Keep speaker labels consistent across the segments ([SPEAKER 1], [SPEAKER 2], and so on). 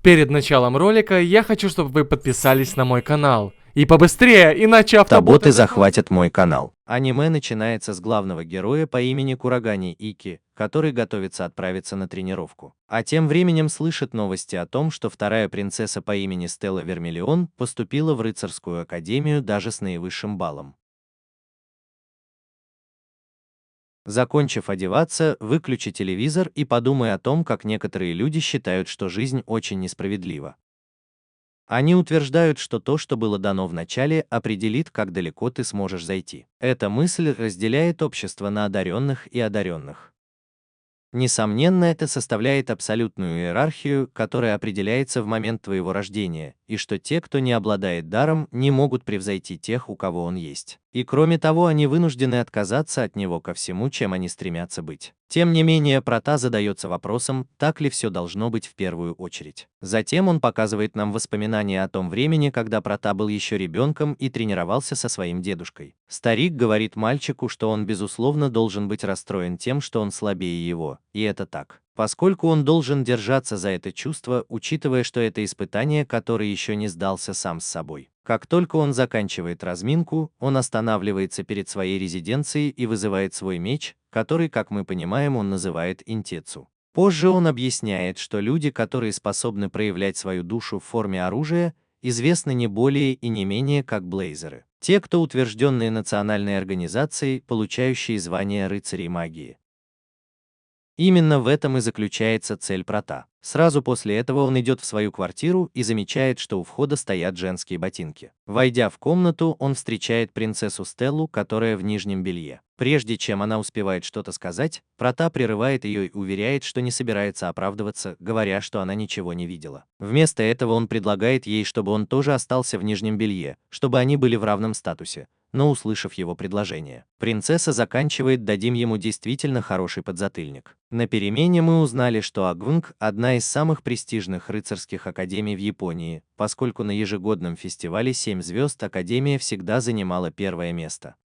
[SPEAKER 1] Перед началом ролика я хочу, чтобы вы подписались на мой канал. И побыстрее, иначе
[SPEAKER 2] Автоботы захватят мой канал. Аниме начинается с главного героя по имени Курагани Ики, который готовится отправиться на тренировку. А тем временем слышит новости о том, что вторая принцесса по имени Стелла Вермиллион поступила в рыцарскую академию даже с наивысшим баллом. Закончив одеваться, выключи телевизор и подумай о том, как некоторые люди считают, что жизнь очень несправедлива. Они утверждают, что то, что было дано в начале, определит, как далеко ты сможешь зайти. Эта мысль разделяет общество на одаренных и одаренных. Несомненно, это составляет абсолютную иерархию, которая определяется в момент твоего рождения, и что те, кто не обладает даром, не могут превзойти тех, у кого он есть. И кроме того, они вынуждены отказаться от него ко всему, чем они стремятся быть. Тем не менее, Прота задается вопросом, так ли все должно быть в первую очередь. Затем он показывает нам воспоминания о том времени, когда Прота был еще ребенком и тренировался со своим дедушкой. Старик говорит мальчику, что он безусловно должен быть расстроен тем, что он слабее его, и это так, поскольку он должен держаться за это чувство, учитывая, что это испытание, которое еще не сдался сам с собой. Как только он заканчивает разминку, он останавливается перед своей резиденцией и вызывает свой меч, который, как мы понимаем, он называет интецу. Позже он объясняет, что люди, которые способны проявлять свою душу в форме оружия, известны не более и не менее как блейзеры. Те, кто утвержденные национальной организацией, получающие звание рыцарей магии. Именно в этом и заключается цель Прота. Сразу после этого он идет в свою квартиру и замечает, что у входа стоят женские ботинки. Войдя в комнату, он встречает принцессу Стеллу, которая в нижнем белье. Прежде чем она успевает что-то сказать, Прота прерывает ее и уверяет, что не собирается оправдываться, говоря, что она ничего не видела. Вместо этого он предлагает ей, чтобы он тоже остался в нижнем белье, чтобы они были в равном статусе. Но услышав его предложение, принцесса заканчивает: дадим ему действительно хороший подзатыльник. На перемене мы узнали, что Агвунг – одна из самых престижных рыцарских академий в Японии, поскольку на ежегодном фестивале 7 звезд академия всегда занимала первое место.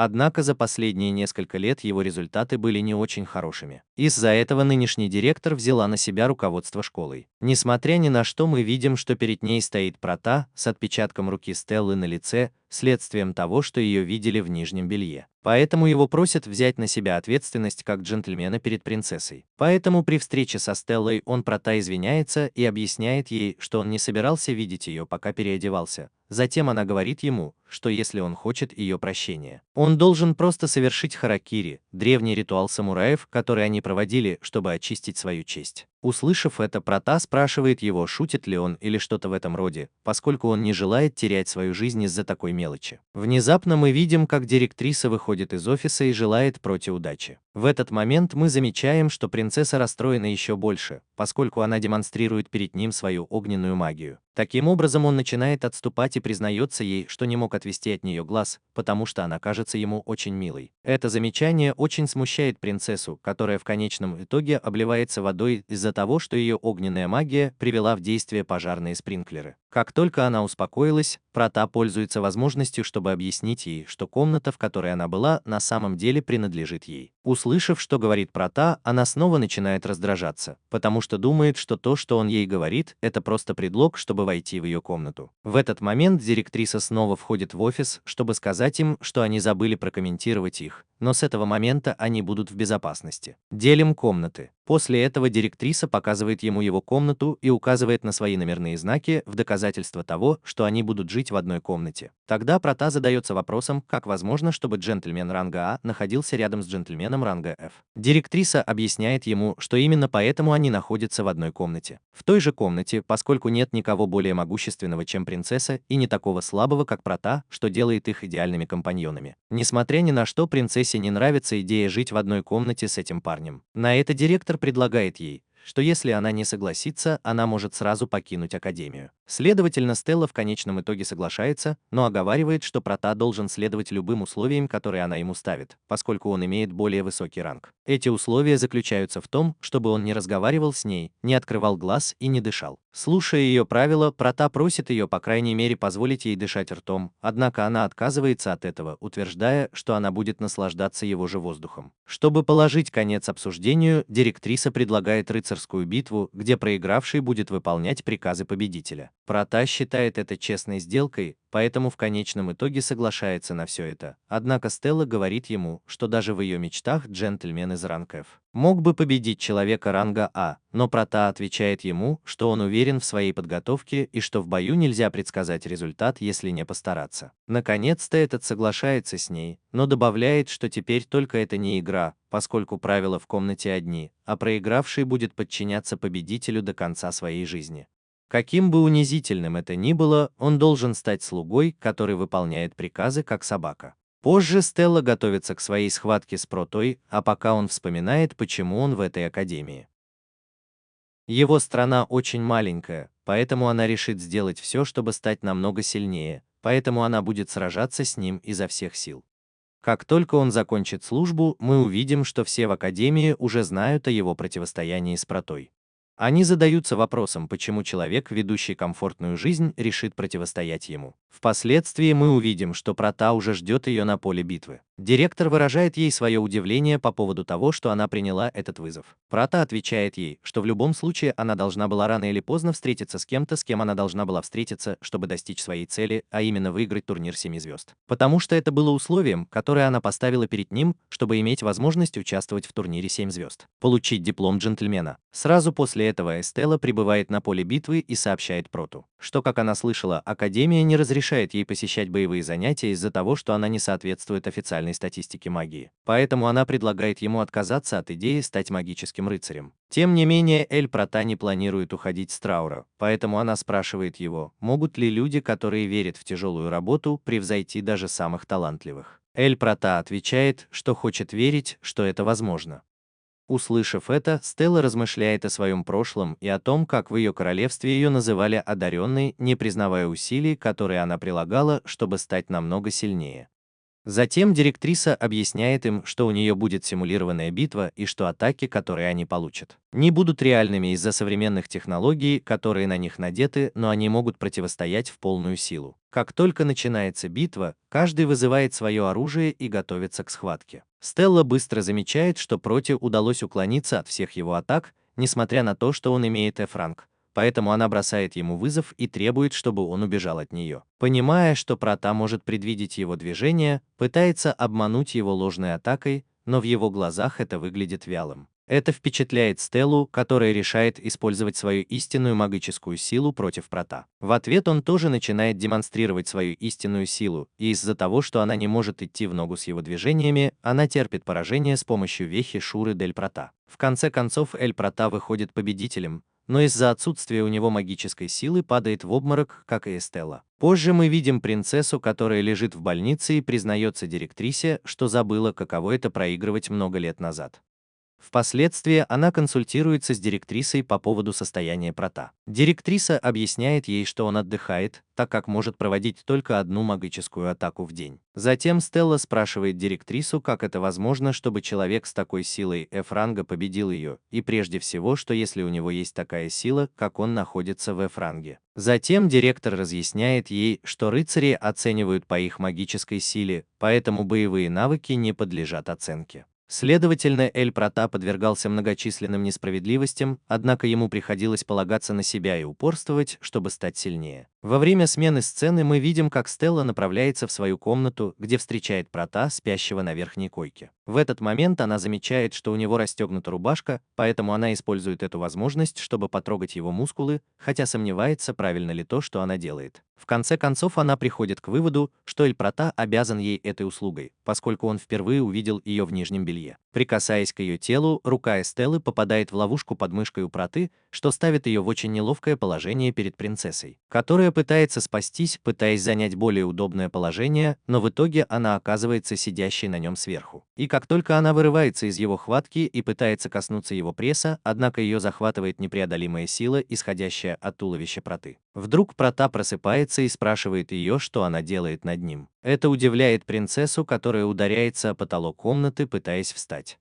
[SPEAKER 2] Однако за последние несколько лет его результаты были не очень хорошими. Из-за этого нынешний директор взяла на себя руководство школой. Несмотря ни на что, мы видим, что перед ней стоит Прота с отпечатком руки Стеллы на лице, следствием того, что ее видели в нижнем белье. Поэтому его просят взять на себя ответственность как джентльмена перед принцессой. Поэтому при встрече со Стеллой он Прота извиняется и объясняет ей, что он не собирался видеть ее, пока переодевался. Затем она говорит ему, что если он хочет ее прощения, он должен просто совершить харакири, древний ритуал самураев, который они проводили, чтобы очистить свою честь. Услышав это, Прота спрашивает его, шутит ли он или что-то в этом роде, поскольку он не желает терять свою жизнь из-за такой мелочи. Внезапно мы видим, как директриса выходит из офиса и желает Проте удачи. В этот момент мы замечаем, что принцесса расстроена еще больше, поскольку она демонстрирует перед ним свою огненную магию. Таким образом, он начинает отступать и признается ей, что не мог отвести от нее глаз, потому что она кажется ему очень милой. Это замечание очень смущает принцессу, которая в конечном итоге обливается водой из-за того, что ее огненная магия привела в действие пожарные спринклеры. Как только она успокоилась, Прота пользуется возможностью, чтобы объяснить ей, что комната, в которой она была, на самом деле принадлежит ей. Услышав, что говорит Прота, она снова начинает раздражаться, потому что думает, что то, что он ей говорит, это просто предлог, чтобы войти в ее комнату. В этот момент директриса снова входит в офис, чтобы сказать им, что они забыли прокомментировать их, но с этого момента они будут в безопасности. Делим комнаты. После этого директриса показывает ему его комнату и указывает на свои номерные знаки в доказательство того, что они будут жить в одной комнате. Тогда Прота задается вопросом, как возможно, чтобы джентльмен ранга А находился рядом с джентльменом ранга F. Директриса объясняет ему, что именно поэтому они находятся в одной комнате. В той же комнате, поскольку нет никого более могущественного, чем принцесса, и не такого слабого, как Прота, что делает их идеальными компаньонами. Несмотря ни на что, принцессе не нравится идея жить в одной комнате с этим парнем. На это директор предлагает ей, что если она не согласится, она может сразу покинуть академию. Следовательно, Стелла в конечном итоге соглашается, но оговаривает, что Прота должен следовать любым условиям, которые она ему ставит, поскольку он имеет более высокий ранг. Эти условия заключаются в том, чтобы он не разговаривал с ней, не открывал глаз и не дышал. Слушая ее правила, Прота просит ее по крайней мере позволить ей дышать ртом, однако она отказывается от этого, утверждая, что она будет наслаждаться его же воздухом. Чтобы положить конец обсуждению, директриса предлагает рыцарскую битву, где проигравший будет выполнять приказы победителя. Прота считает это честной сделкой, поэтому в конечном итоге соглашается на все это. Однако Стелла говорит ему, что даже в ее мечтах джентльмен из ранга F мог бы победить человека ранга А, но Прота отвечает ему, что он уверен в своей подготовке и что в бою нельзя предсказать результат, если не постараться. Наконец-то этот соглашается с ней, но добавляет, что теперь только это не игра, поскольку правила в комнате одни, а проигравший будет подчиняться победителю до конца своей жизни. Каким бы унизительным это ни было, он должен стать слугой, который выполняет приказы как собака. Позже Стелла готовится к своей схватке с Протой, а пока он вспоминает, почему он в этой академии. Его страна очень маленькая, поэтому она решит сделать все, чтобы стать намного сильнее, поэтому она будет сражаться с ним изо всех сил. Как только он закончит службу, мы увидим, что все в академии уже знают о его противостоянии с Протой. Они задаются вопросом, почему человек, ведущий комфортную жизнь, решит противостоять ему. Впоследствии мы увидим, что Прота уже ждет ее на поле битвы. Директор выражает ей свое удивление по поводу того, что она приняла этот вызов. Прота отвечает ей, что в любом случае она должна была рано или поздно встретиться с кем-то, с кем она должна была встретиться, чтобы достичь своей цели, а именно выиграть турнир 7 звезд. Потому что это было условием, которое она поставила перед ним, чтобы иметь возможность участвовать в турнире 7 звезд. Получить диплом джентльмена. Сразу после этого Стелла прибывает на поле битвы и сообщает Проту, что, как она слышала, Академия не разрешает ей посещать боевые занятия из-за того, что она не соответствует официальной статистике магии. Поэтому она предлагает ему отказаться от идеи стать магическим рыцарем. Тем не менее, Эль Прота не планирует уходить с траура, поэтому она спрашивает его, могут ли люди, которые верят в тяжелую работу, превзойти даже самых талантливых. Эль Прота отвечает, что хочет верить, что это возможно. Услышав это, Стелла размышляет о своем прошлом и о том, как в ее королевстве ее называли одаренной, не признавая усилий, которые она прилагала, чтобы стать намного сильнее. Затем директриса объясняет им, что у нее будет симулированная битва и что атаки, которые они получат, не будут реальными из-за современных технологий, которые на них надеты, но они могут противостоять в полную силу. Как только начинается битва, каждый вызывает свое оружие и готовится к схватке. Стелла быстро замечает, что Проте удалось уклониться от всех его атак, несмотря на то, что он имеет F-ранг. Поэтому она бросает ему вызов и требует, чтобы он убежал от нее. Понимая, что Прота может предвидеть его движение, пытается обмануть его ложной атакой, но в его глазах это выглядит вялым. Это впечатляет Стеллу, которая решает использовать свою истинную магическую силу против Прота. В ответ он тоже начинает демонстрировать свою истинную силу, и из-за того, что она не может идти в ногу с его движениями, она терпит поражение с помощью вехи Шуры Дель Прота. В конце концов, Эль Прота выходит победителем, но из-за отсутствия у него магической силы падает в обморок, как и Эстелла. Позже мы видим принцессу, которая лежит в больнице и признается директрисе, что забыла, каково это проигрывать много лет назад. Впоследствии она консультируется с директрисой по поводу состояния Прота. Директриса объясняет ей, что он отдыхает, так как может проводить только одну магическую атаку в день. Затем Стелла спрашивает директрису, как это возможно, чтобы человек с такой силой F-ранга победил ее, и прежде всего, что если у него есть такая сила, как он находится в F-ранге. Затем директор разъясняет ей, что рыцари оценивают по их магической силе, поэтому боевые навыки не подлежат оценке. Следовательно, Эль Прота подвергался многочисленным несправедливостям, однако ему приходилось полагаться на себя и упорствовать, чтобы стать сильнее. Во время смены сцены мы видим, как Стелла направляется в свою комнату, где встречает Прота, спящего на верхней койке. В этот момент она замечает, что у него расстегнута рубашка, поэтому она использует эту возможность, чтобы потрогать его мускулы, хотя сомневается, правильно ли то, что она делает. В конце концов, она приходит к выводу, что Эль Прота обязан ей этой услугой, поскольку он впервые увидел ее в нижнем белье. Прикасаясь к ее телу, рука Эстеллы попадает в ловушку под мышкой у Проты, что ставит ее в очень неловкое положение перед принцессой, которая пытается спастись, пытаясь занять более удобное положение, но в итоге она оказывается сидящей на нем сверху. И как только она вырывается из его хватки и пытается коснуться его пресса, однако ее захватывает непреодолимая сила, исходящая от туловища Проты. Вдруг Прота просыпается и спрашивает ее, что она делает над ним. Это удивляет принцессу, которая ударяется о потолок комнаты, пытаясь встать.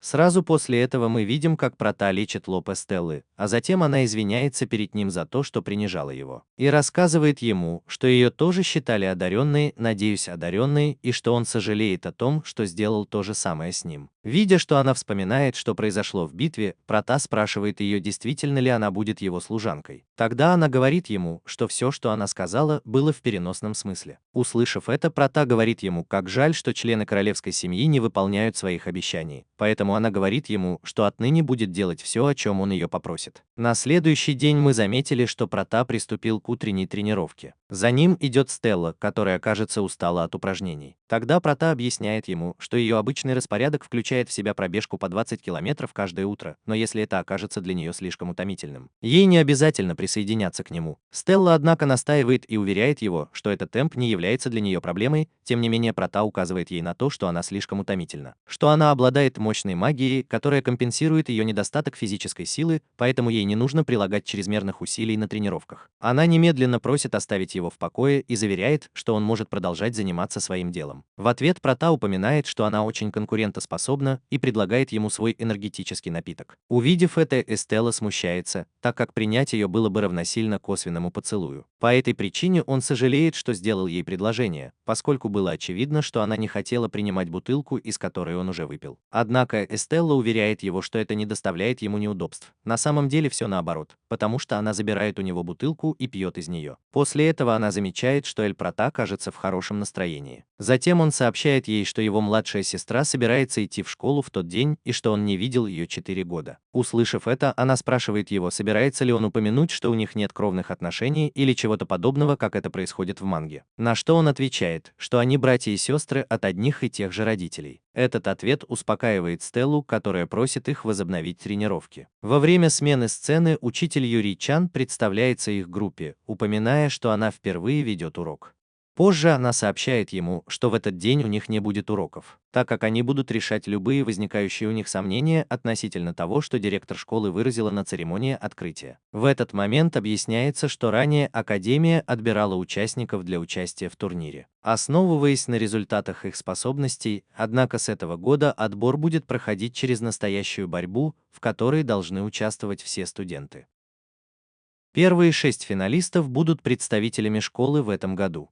[SPEAKER 2] Сразу после этого мы видим, как Прата лечит лоб Эстеллы, а затем она извиняется перед ним за то, что принижала его. И рассказывает ему, что ее тоже считали одаренной, надеюсь, одаренной, и что он сожалеет о том, что сделал то же самое с ним. Видя, что она вспоминает, что произошло в битве, Прата спрашивает ее, действительно ли она будет его служанкой. Тогда она говорит ему, что все, что она сказала, было в переносном смысле. Услышав это, Прата говорит ему, как жаль, что члены королевской семьи не выполняют своих обещаний. Поэтому она говорит ему, что отныне будет делать все, о чем он ее попросит. На следующий день мы заметили, что Прата приступил к утренней тренировке. За ним идет Стелла, которая, кажется, устала от упражнений. Тогда Прата объясняет ему, что ее обычный распорядок включает в себя пробежку по 20 километров каждое утро, но если это окажется для нее слишком утомительным, ей не обязательно присоединяться к нему. Стелла, однако, настаивает и уверяет его, что этот темп не является для нее проблемой, тем не менее Прата указывает ей на то, что она слишком утомительна, что она обладает мощной магией, которая компенсирует ее недостаток физической силы, поэтому ей не нужно прилагать чрезмерных усилий на тренировках. Она немедленно просит оставить его в покое и заверяет, что он может продолжать заниматься своим делом. В ответ Прата упоминает, что она очень конкурентоспособна и предлагает ему свой энергетический напиток. Увидев это, Эстелла смущается, так как принять ее было бы равносильно косвенному поцелую. По этой причине он сожалеет, что сделал ей предложение, поскольку было очевидно, что она не хотела принимать бутылку, из которой он уже выпил. Однако Эстелла уверяет его, что это не доставляет ему неудобств. На самом деле все наоборот, потому что она забирает у него бутылку и пьет из нее. После этого она замечает, что Эль Прата кажется в хорошем настроении. Затем он сообщает ей, что его младшая сестра собирается идти в школу в тот день и что он не видел ее 4 года. Услышав это, она спрашивает его, собирается ли он упомянуть, что у них нет кровных отношений или чего-то подобного, как это происходит в манге. На что он отвечает, что они братья и сестры от одних и тех же родителей. Этот ответ успокаивает Стеллу, которая просит их возобновить тренировки. Во время смены сцены учитель Юрий Чан представляется их группе, упоминая, что она впервые ведет урок. Позже она сообщает ему, что в этот день у них не будет уроков, так как они будут решать любые возникающие у них сомнения относительно того, что директор школы выразила на церемонии открытия. В этот момент объясняется, что ранее Академия отбирала участников для участия в турнире, основываясь на результатах их способностей, однако с этого года отбор будет проходить через настоящую борьбу, в которой должны участвовать все студенты. Первые 6 финалистов будут представителями школы в этом году.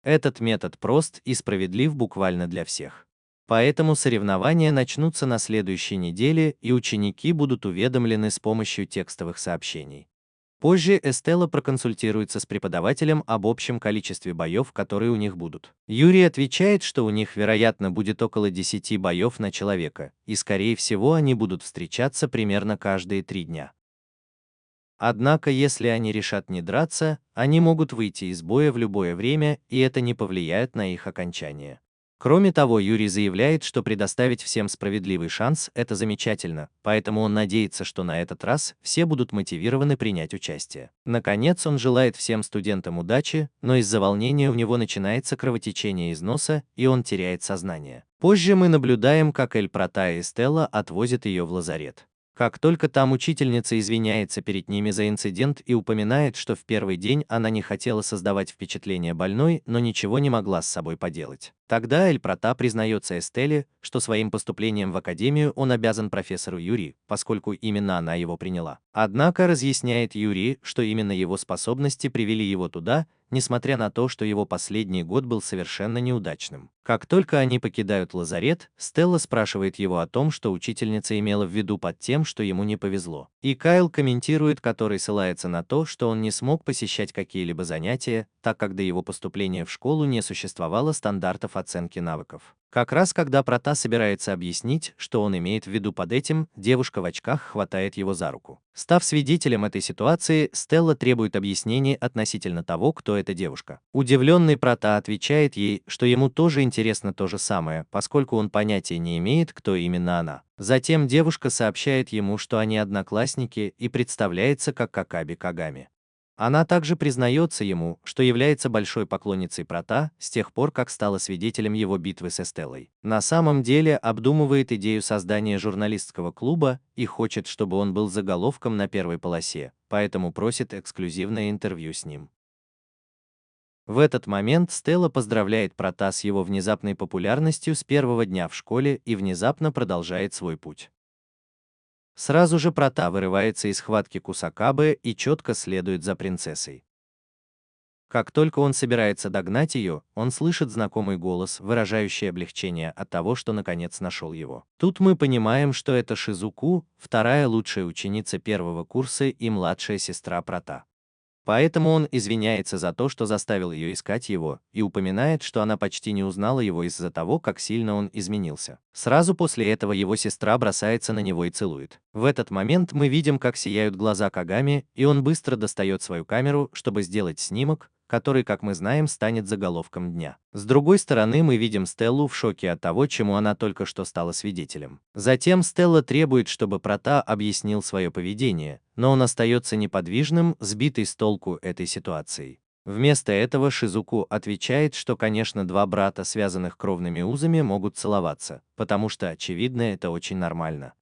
[SPEAKER 2] Этот метод прост и справедлив буквально для всех. Поэтому соревнования начнутся на следующей неделе, и ученики будут уведомлены с помощью текстовых сообщений. Позже Эстелла проконсультируется с преподавателем об общем количестве боев, которые у них будут. Юрий отвечает, что у них, вероятно, будет около 10 боев на человека, и, скорее всего, они будут встречаться примерно каждые 3 дня. Однако, если они решат не драться, они могут выйти из боя в любое время, и это не повлияет на их окончание. Кроме того, Юрий заявляет, что предоставить всем справедливый шанс – это замечательно, поэтому он надеется, что на этот раз все будут мотивированы принять участие. Наконец, он желает всем студентам удачи, но из-за волнения у него начинается кровотечение из носа, и он теряет сознание. Позже мы наблюдаем, как Эль Прата и Стелла отвозят ее в лазарет. Как только там учительница извиняется перед ними за инцидент и упоминает, что в первый день она не хотела создавать впечатление больной, но ничего не могла с собой поделать. Тогда Эль Прата признается Эстелле, что своим поступлением в академию он обязан профессору Юри, поскольку именно она его приняла. Однако разъясняет Юри, что именно его способности привели его туда, несмотря на то, что его последний год был совершенно неудачным. Как только они покидают лазарет, Стелла спрашивает его о том, что учительница имела в виду под тем, что ему не повезло. И Кайл комментирует, который ссылается на то, что он не смог посещать какие-либо занятия, так как до его поступления в школу не существовало стандартов оценки навыков. Как раз когда Прата собирается объяснить, что он имеет в виду под этим, девушка в очках хватает его за руку. Став свидетелем этой ситуации, Стелла требует объяснений относительно того, кто эта девушка. Удивленный Прата отвечает ей, что ему тоже интересно то же самое, поскольку он понятия не имеет, кто именно она. Затем девушка сообщает ему, что они одноклассники, и представляется как Какаби Кагами. Она также признается ему, что является большой поклонницей Прата с тех пор, как стала свидетелем его битвы с Эстеллой. На самом деле обдумывает идею создания журналистского клуба и хочет, чтобы он был заголовком на первой полосе, поэтому просит эксклюзивное интервью с ним. В этот момент Стелла поздравляет Прота с его внезапной популярностью с первого дня в школе и внезапно продолжает свой путь. Сразу же Прота вырывается из схватки Кусакабе и четко следует за принцессой. Как только он собирается догнать ее, он слышит знакомый голос, выражающий облегчение от того, что наконец нашел его. Тут мы понимаем, что это Шизуку, вторая лучшая ученица первого курса и младшая сестра Прота. Поэтому он извиняется за то, что заставил ее искать его, и упоминает, что она почти не узнала его из-за того, как сильно он изменился. Сразу после этого его сестра бросается на него и целует. В этот момент мы видим, как сияют глаза Кагами, и он быстро достает свою камеру, чтобы сделать снимок, который, как мы знаем, станет заголовком дня. С другой стороны, мы видим Стеллу в шоке от того, чему она только что стала свидетелем. Затем Стелла требует, чтобы Прота объяснил свое поведение, но он остается неподвижным, сбитый с толку этой ситуацией. Вместо этого Шизуку отвечает, что, конечно, два брата, связанных кровными узами, могут целоваться, потому что, очевидно, это очень нормально.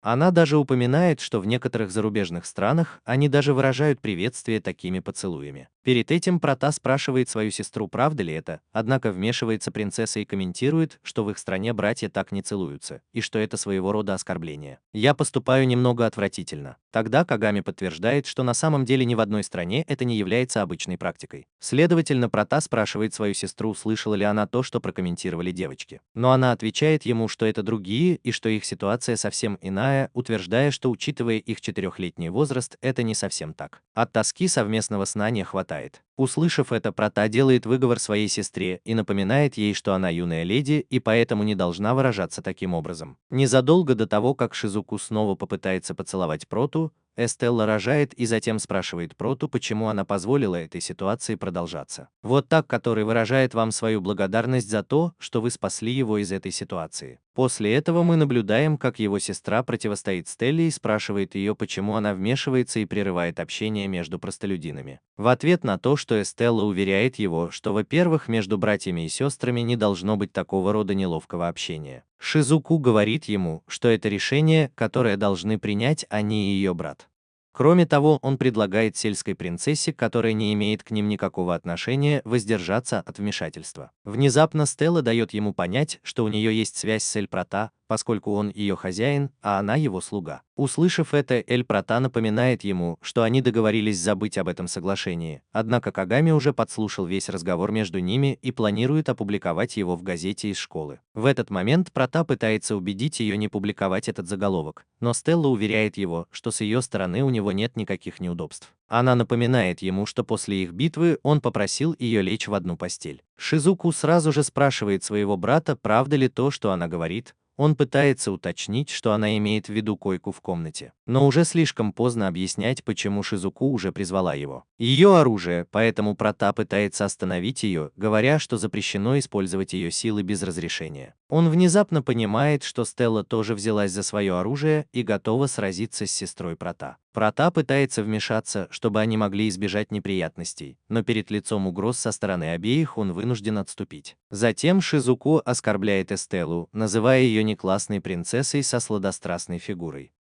[SPEAKER 2] Она даже упоминает, что в некоторых зарубежных странах они даже выражают приветствие такими поцелуями. Перед этим Прота спрашивает свою сестру, правда ли это, однако вмешивается принцесса и комментирует, что в их стране братья так не целуются, и что это своего рода оскорбление. «Я поступаю немного отвратительно». Тогда Кагами подтверждает, что на самом деле ни в одной стране это не является обычной практикой. Следовательно, Прота спрашивает свою сестру, слышала ли она то, что прокомментировали девочки. Но она отвечает ему, что это другие, и что их ситуация совсем иная, утверждая, что, учитывая их 4-летний возраст, это не совсем так. От тоски совместного сна не хватает. Услышав это, Прота делает выговор своей сестре и напоминает ей, что она юная леди и поэтому не должна выражаться таким образом. Незадолго до того, как Шизуку снова попытается поцеловать Проту, Эстелла рожает и затем спрашивает Проту, почему она позволила этой ситуации продолжаться. Вот так, который выражает вам свою благодарность за то, что вы спасли его из этой ситуации. После этого мы наблюдаем, как его сестра противостоит Стелле и спрашивает ее, почему она вмешивается и прерывает общение между простолюдинами. В ответ на то, что Эстелла уверяет его, что, во-первых, между братьями и сестрами не должно быть такого рода неловкого общения. Шизуку говорит ему, что это решение, которое должны принять они и ее брат. Кроме того, он предлагает сельской принцессе, которая не имеет к ним никакого отношения, воздержаться от вмешательства. Внезапно Стелла дает ему понять, что у нее есть связь с Эль Прота, поскольку он ее хозяин, а она его слуга. Услышав это, Эль Прота напоминает ему, что они договорились забыть об этом соглашении, однако Кагами уже подслушал весь разговор между ними и планирует опубликовать его в газете из школы. В этот момент Прота пытается убедить ее не публиковать этот заголовок, но Стелла уверяет его, что с ее стороны у него нет никаких неудобств. Она напоминает ему, что после их битвы он попросил ее лечь в одну постель. Шизуку сразу же спрашивает своего брата, правда ли то, что она говорит. Он пытается уточнить, что она имеет в виду койку в комнате, но уже слишком поздно объяснять, почему Шизуку уже призвала его. Ее оружие, поэтому Прота пытается остановить ее, говоря, что запрещено использовать ее силы без разрешения. Он внезапно понимает, что Стелла тоже взялась за свое оружие и готова сразиться с сестрой Прота. Прота пытается вмешаться, чтобы они могли избежать неприятностей, но перед лицом угроз со стороны обеих он вынужден отступить. Затем Шизуку оскорбляет Эстеллу, называя ее неклассной принцессой со сладострастной фигурой.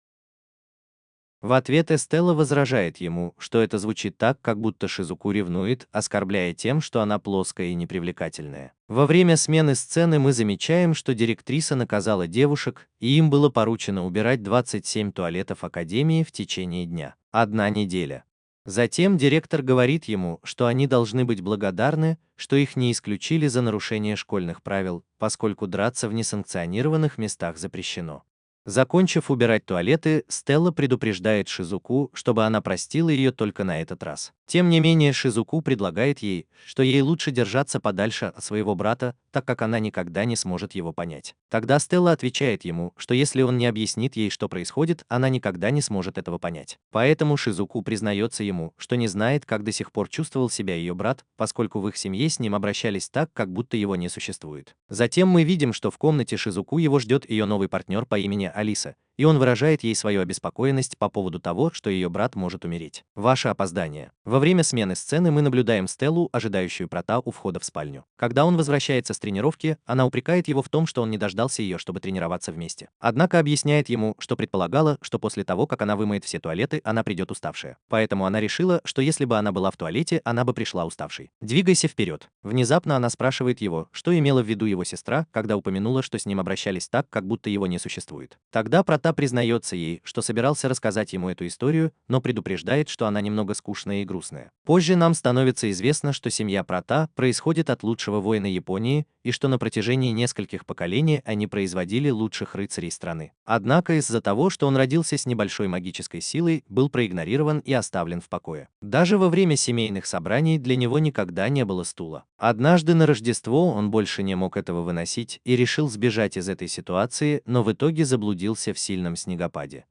[SPEAKER 2] В ответ Эстелла возражает ему, что это звучит так, как будто Шизуку ревнует, оскорбляя тем, что она плоская и непривлекательная. Во время смены сцены мы замечаем, что директриса наказала девушек, и им было поручено убирать 27 туалетов Академии в течение дня. 1 неделя. Затем директор говорит ему, что они должны быть благодарны, что их не исключили за нарушение школьных правил, поскольку драться в несанкционированных местах запрещено. Закончив убирать туалеты, Стелла предупреждает Шизуку, чтобы она простила ее только на этот раз. Тем не менее, Шизуку предлагает ей, что ей лучше держаться подальше от своего брата, так как она никогда не сможет его понять. Тогда Стелла отвечает ему, что если он не объяснит ей, что происходит, она никогда не сможет этого понять. Поэтому Шизуку признается ему, что не знает, как до сих пор чувствовал себя ее брат, поскольку в их семье с ним обращались так, как будто его не существует. Затем мы видим, что в комнате Шизуку его ждет ее новый партнер по имени Алиса, и он выражает ей свою обеспокоенность по поводу того, что ее брат может умереть. Ваше опоздание. Во время смены сцены мы наблюдаем Стеллу, ожидающую Прота у входа в спальню. Когда он возвращается с тренировки, она упрекает его в том, что он не дождался ее, чтобы тренироваться вместе. Однако объясняет ему, что предполагала, что после того, как она вымоет все туалеты, она придет уставшая. Поэтому она решила, что если бы она была в туалете, она бы пришла уставшей. Двигайся вперед. Внезапно она спрашивает его, что имела в виду его сестра, когда упомянула, что с ним обращались так, как будто его не существует. Тогда Прота признается ей, что собирался рассказать ему эту историю, но предупреждает, что она немного скучная и грустная. Позже нам становится известно, что семья Прота происходит от лучшего воина Японии, и что на протяжении нескольких поколений они производили лучших рыцарей страны. Однако из-за того, что он родился с небольшой магической силой, был проигнорирован и оставлен в покое. Даже во время семейных собраний для него никогда не было стула. Однажды на Рождество он больше не мог этого выносить и решил сбежать из этой ситуации, но в итоге заблудился в сильном снегопаде.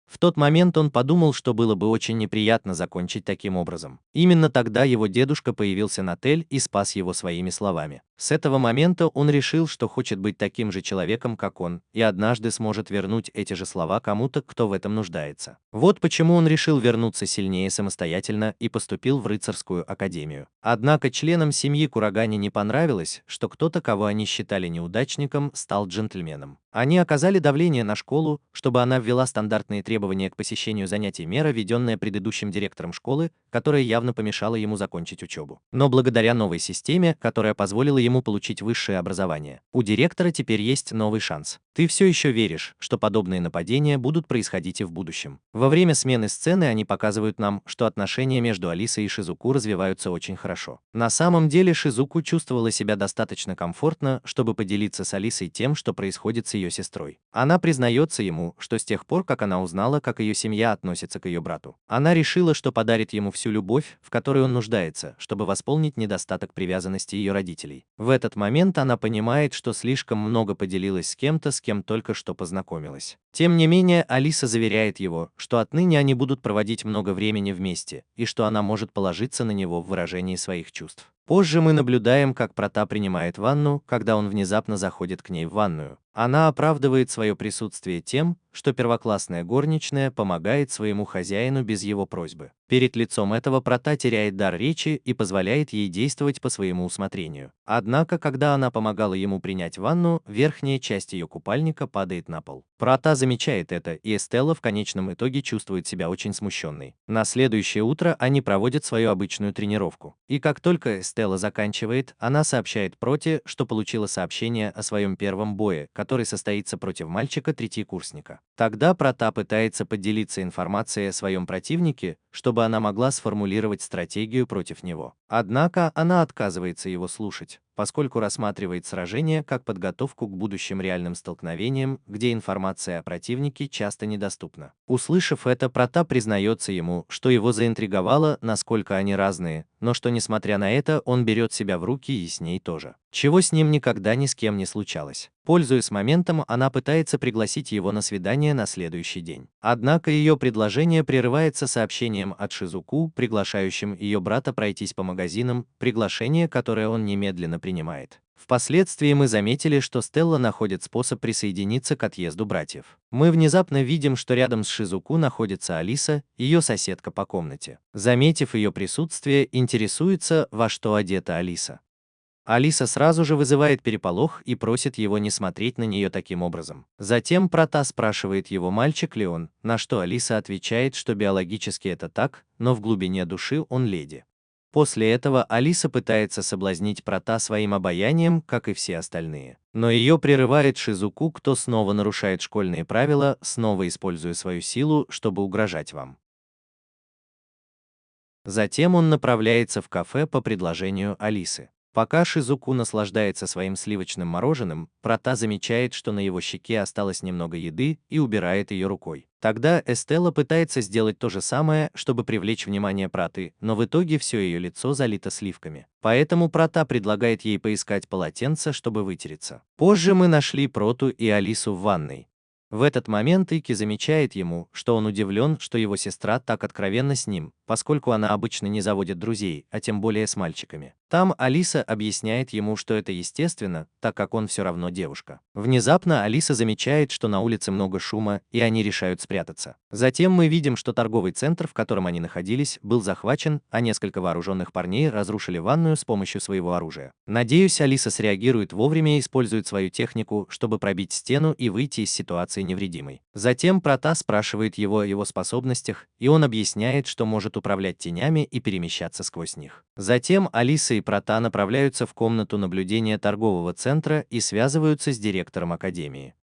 [SPEAKER 2] В тот момент он подумал, что было бы очень неприятно закончить таким образом. Именно тогда его дедушка появился на Тель и спас его своими словами. С этого момента он решил, что хочет быть таким же человеком, как он, и однажды сможет вернуть эти же слова кому-то, кто в этом нуждается. Вот почему он решил вернуться сильнее самостоятельно и поступил в рыцарскую академию. Однако членам семьи Курагани не понравилось, что кто-то, кого они считали неудачником, стал джентльменом. Они оказали давление на школу, чтобы она ввела стандартные требования к посещению занятий, мера, введенная предыдущим директором школы, которая явно помешала ему закончить учебу. Но благодаря новой системе, которая позволила ему получить высшее образование, у директора теперь есть новый шанс. Ты все еще веришь, что подобные нападения будут происходить и в будущем? Во время смены сцены они показывают нам, что отношения между Алисой и Шизуку развиваются очень хорошо. На самом деле Шизуку чувствовала себя достаточно комфортно, чтобы поделиться с Алисой тем, что происходит с ее сестрой. Она признается ему, что с тех пор, как она узнала, как ее семья относится к ее брату, она решила, что подарит ему всю любовь, в которой он нуждается, чтобы восполнить недостаток привязанности ее родителей. В этот момент она понимает, что слишком много поделилась с кем-то, с кем только что познакомилась. Тем не менее, Алиса заверяет его, что отныне они будут проводить много времени вместе, и что она может положиться на него в выражении своих чувств. Позже мы наблюдаем, как Прота принимает ванну, когда он внезапно заходит к ней в ванную. Она оправдывает свое присутствие тем, что первоклассная горничная помогает своему хозяину без его просьбы. Перед лицом этого Прота теряет дар речи и позволяет ей действовать по своему усмотрению. Однако, когда она помогала ему принять ванну, верхняя часть ее купальника падает на пол. Прота замечает это, и Эстелла в конечном итоге чувствует себя очень смущенной. На следующее утро они проводят свою обычную тренировку. И как только Эстелла заканчивает, она сообщает Проте, что получила сообщение о своем первом бое, который состоится против мальчика-третьекурсника. Тогда Прота пытается поделиться информацией о своем противнике, чтобы она могла сформулировать стратегию против него. Однако она отказывается его слушать, поскольку рассматривает сражение как подготовку к будущим реальным столкновениям, где информация о противнике часто недоступна. Услышав это, Прота признается ему, что его заинтриговало, насколько они разные, но что, несмотря на это, он берет себя в руки и с ней тоже. Чего с ним никогда ни с кем не случалось. Пользуясь моментом, она пытается пригласить его на свидание на следующий день. Однако ее предложение прерывается сообщением от Шизуку, приглашающим ее брата пройтись по магазинам, приглашение, которое он немедленно принимает. Впоследствии мы заметили, что Стелла находит способ присоединиться к отъезду братьев. Мы внезапно видим, что рядом с Шизуку находится Алиса, ее соседка по комнате. Заметив ее присутствие, интересуется, во что одета Алиса. Алиса сразу же вызывает переполох и просит его не смотреть на нее таким образом. Затем Прота спрашивает его, мальчик ли он, на что Алиса отвечает, что биологически это так, но в глубине души он леди. После этого Алиса пытается соблазнить Прота своим обаянием, как и все остальные. Но ее прерывает Шизуку, кто снова нарушает школьные правила, снова используя свою силу, чтобы угрожать вам. Затем он направляется в кафе по предложению Алисы. Пока Шизуку наслаждается своим сливочным мороженым, Прота замечает, что на его щеке осталось немного еды, и убирает ее рукой. Тогда Эстелла пытается сделать то же самое, чтобы привлечь внимание Проты, но в итоге все ее лицо залито сливками. Поэтому Прота предлагает ей поискать полотенце, чтобы вытереться. Позже мы нашли Проту и Алису в ванной. В этот момент Ики замечает ему, что он удивлен, что его сестра так откровенна с ним, поскольку она обычно не заводит друзей, а тем более с мальчиками. Там Алиса объясняет ему, что это естественно, так как он все равно девушка. Внезапно Алиса замечает, что на улице много шума, и они решают спрятаться. Затем мы видим, что торговый центр, в котором они находились, был захвачен, а несколько вооруженных парней разрушили ванную с помощью своего оружия. Надеюсь, Алиса среагирует вовремя и использует свою технику, чтобы пробить стену и выйти из ситуации невредимой. Затем Прота спрашивает его о его способностях, и он объясняет, что может управлять тенями и перемещаться сквозь них. Затем Алиса и Прота направляются в комнату наблюдения торгового центра и связываются с директором академии.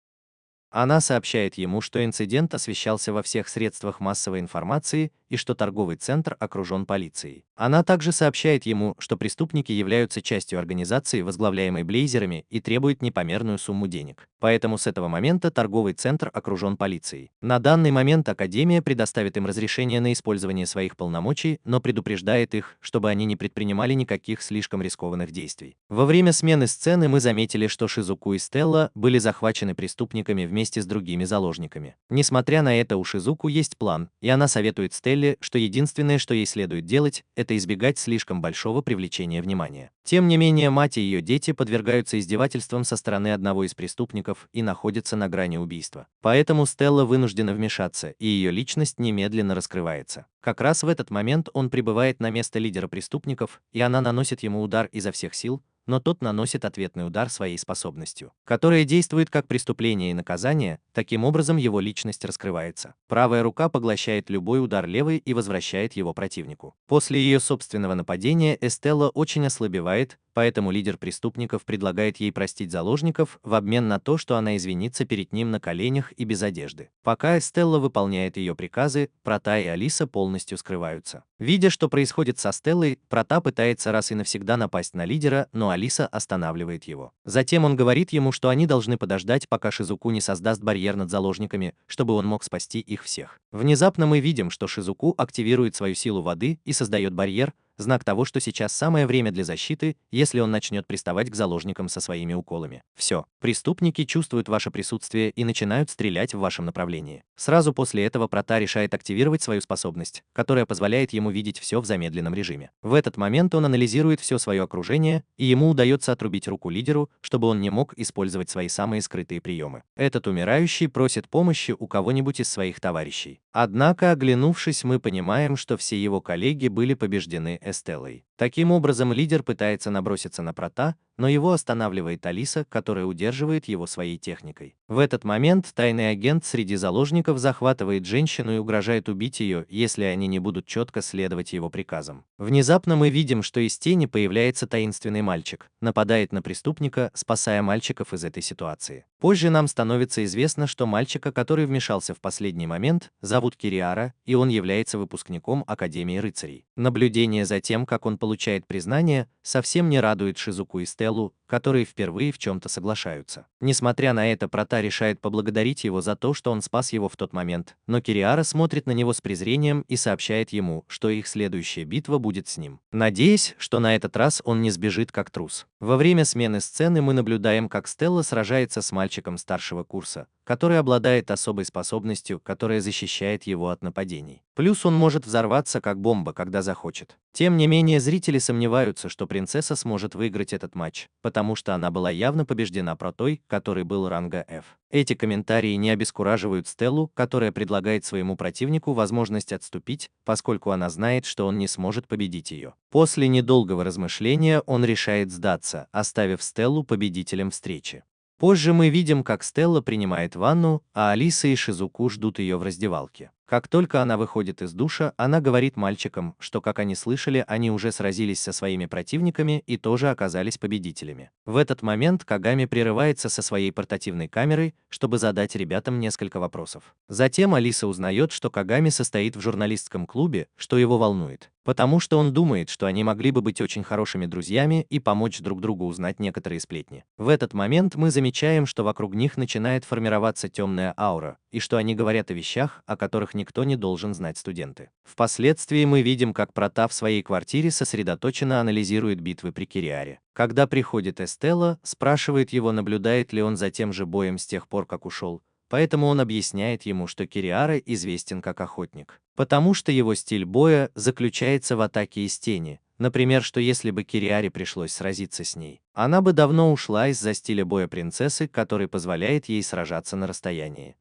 [SPEAKER 2] Она сообщает ему, что инцидент освещался во всех средствах массовой информации и что торговый центр окружен полицией. Она также сообщает ему, что преступники являются частью организации, возглавляемой Блейзерами, и требует непомерную сумму денег. Поэтому с этого момента торговый центр окружен полицией. На данный момент Академия предоставит им разрешение на использование своих полномочий, но предупреждает их, чтобы они не предпринимали никаких слишком рискованных действий. Во время смены сцены мы заметили, что Шизуку и Стелла были захвачены преступниками вместе с другими заложниками. Несмотря на это, у Шизуку есть план, и она советует Стелле, что единственное, что ей следует делать, это избегать слишком большого привлечения внимания. Тем не менее, мать и ее дети подвергаются издевательствам со стороны одного из преступников и находятся на грани убийства. Поэтому Стелла вынуждена вмешаться, и ее личность немедленно раскрывается. Как раз в этот момент он прибывает на место лидера преступников, и она наносит ему удар изо всех сил, но тот наносит ответный удар своей способностью, которая действует как преступление и наказание. Таким образом его личность раскрывается. Правая рука поглощает любой удар левой и возвращает его противнику. После ее собственного нападения Эстелла очень ослабевает, поэтому лидер преступников предлагает ей простить заложников в обмен на то, что она извинится перед ним на коленях и без одежды. Пока Эстелла выполняет ее приказы, Прота и Алиса полностью скрываются. Видя, что происходит со Стеллой, Прота пытается раз и навсегда напасть на лидера, но Алиса останавливает его. Затем он говорит ему, что они должны подождать, пока Шизуку не создаст барьер над заложниками, чтобы он мог спасти их всех. Внезапно мы видим, что Шизуку активирует свою силу воды и создает барьер, знак того, что сейчас самое время для защиты, если он начнет приставать к заложникам со своими уколами. Все. Преступники чувствуют ваше присутствие и начинают стрелять в вашем направлении. Сразу после этого Прота решает активировать свою способность, которая позволяет ему видеть все в замедленном режиме. В этот момент он анализирует все свое окружение, и ему удается отрубить руку лидеру, чтобы он не мог использовать свои самые скрытые приемы. Этот умирающий просит помощи у кого-нибудь из своих товарищей. Однако, оглянувшись, мы понимаем, что все его коллеги были побеждены Эстеллой. Таким образом, лидер пытается наброситься на Прота, но его останавливает Алиса, которая удерживает его своей техникой. В этот момент тайный агент среди заложников захватывает женщину и угрожает убить ее, если они не будут четко следовать его приказам. Внезапно мы видим, что из тени появляется таинственный мальчик, нападает на преступника, спасая мальчиков из этой ситуации. Позже нам становится известно, что мальчика, который вмешался в последний момент, зовут Кириара, и он является выпускником Академии рыцарей. Наблюдение за тем, как он получает признание, совсем не радует Шизуку и Стеллу, которые впервые в чем-то соглашаются. Несмотря на это, Прота решает поблагодарить его за то, что он спас его в тот момент, но Кириара смотрит на него с презрением и сообщает ему, что их следующая битва будет с ним, надеясь, что на этот раз он не сбежит как трус. Во время смены сцены мы наблюдаем, как Стелла сражается с мальчиком старшего курса, который обладает особой способностью, которая защищает его от нападений. Плюс он может взорваться как бомба, когда захочет. Тем не менее, зрители сомневаются, что принцесса сможет выиграть этот матч, потому что она была явно побеждена Протой, который был ранга F. Эти комментарии не обескураживают Стеллу, которая предлагает своему противнику возможность отступить, поскольку она знает, что он не сможет победить ее. После недолгого размышления он решает сдаться, оставив Стеллу победителем встречи. Позже мы видим, как Стелла принимает ванну, а Алиса и Шизуку ждут ее в раздевалке. Как только она выходит из душа, она говорит мальчикам, что, как они слышали, они уже сразились со своими противниками и тоже оказались победителями. В этот момент Кагами прерывается со своей портативной камерой, чтобы задать ребятам несколько вопросов. Затем Алиса узнает, что Кагами состоит в журналистском клубе, что его волнует, потому что он думает, что они могли бы быть очень хорошими друзьями и помочь друг другу узнать некоторые сплетни. В этот момент мы замечаем, что вокруг них начинает формироваться темная аура, и что они говорят о вещах, о которых никто не должен знать студенты. Впоследствии мы видим, как Прота в своей квартире сосредоточенно анализирует битвы при Кириаре. Когда приходит Эстелла, спрашивает его, наблюдает ли он за тем же боем с тех пор, как ушел. Поэтому он объясняет ему, что Кириара известен как охотник, потому что его стиль боя заключается в атаке из тени, Например, что если бы Кириаре пришлось сразиться с ней, она бы давно ушла из-за стиля боя принцессы, который позволяет ей сражаться на расстоянии.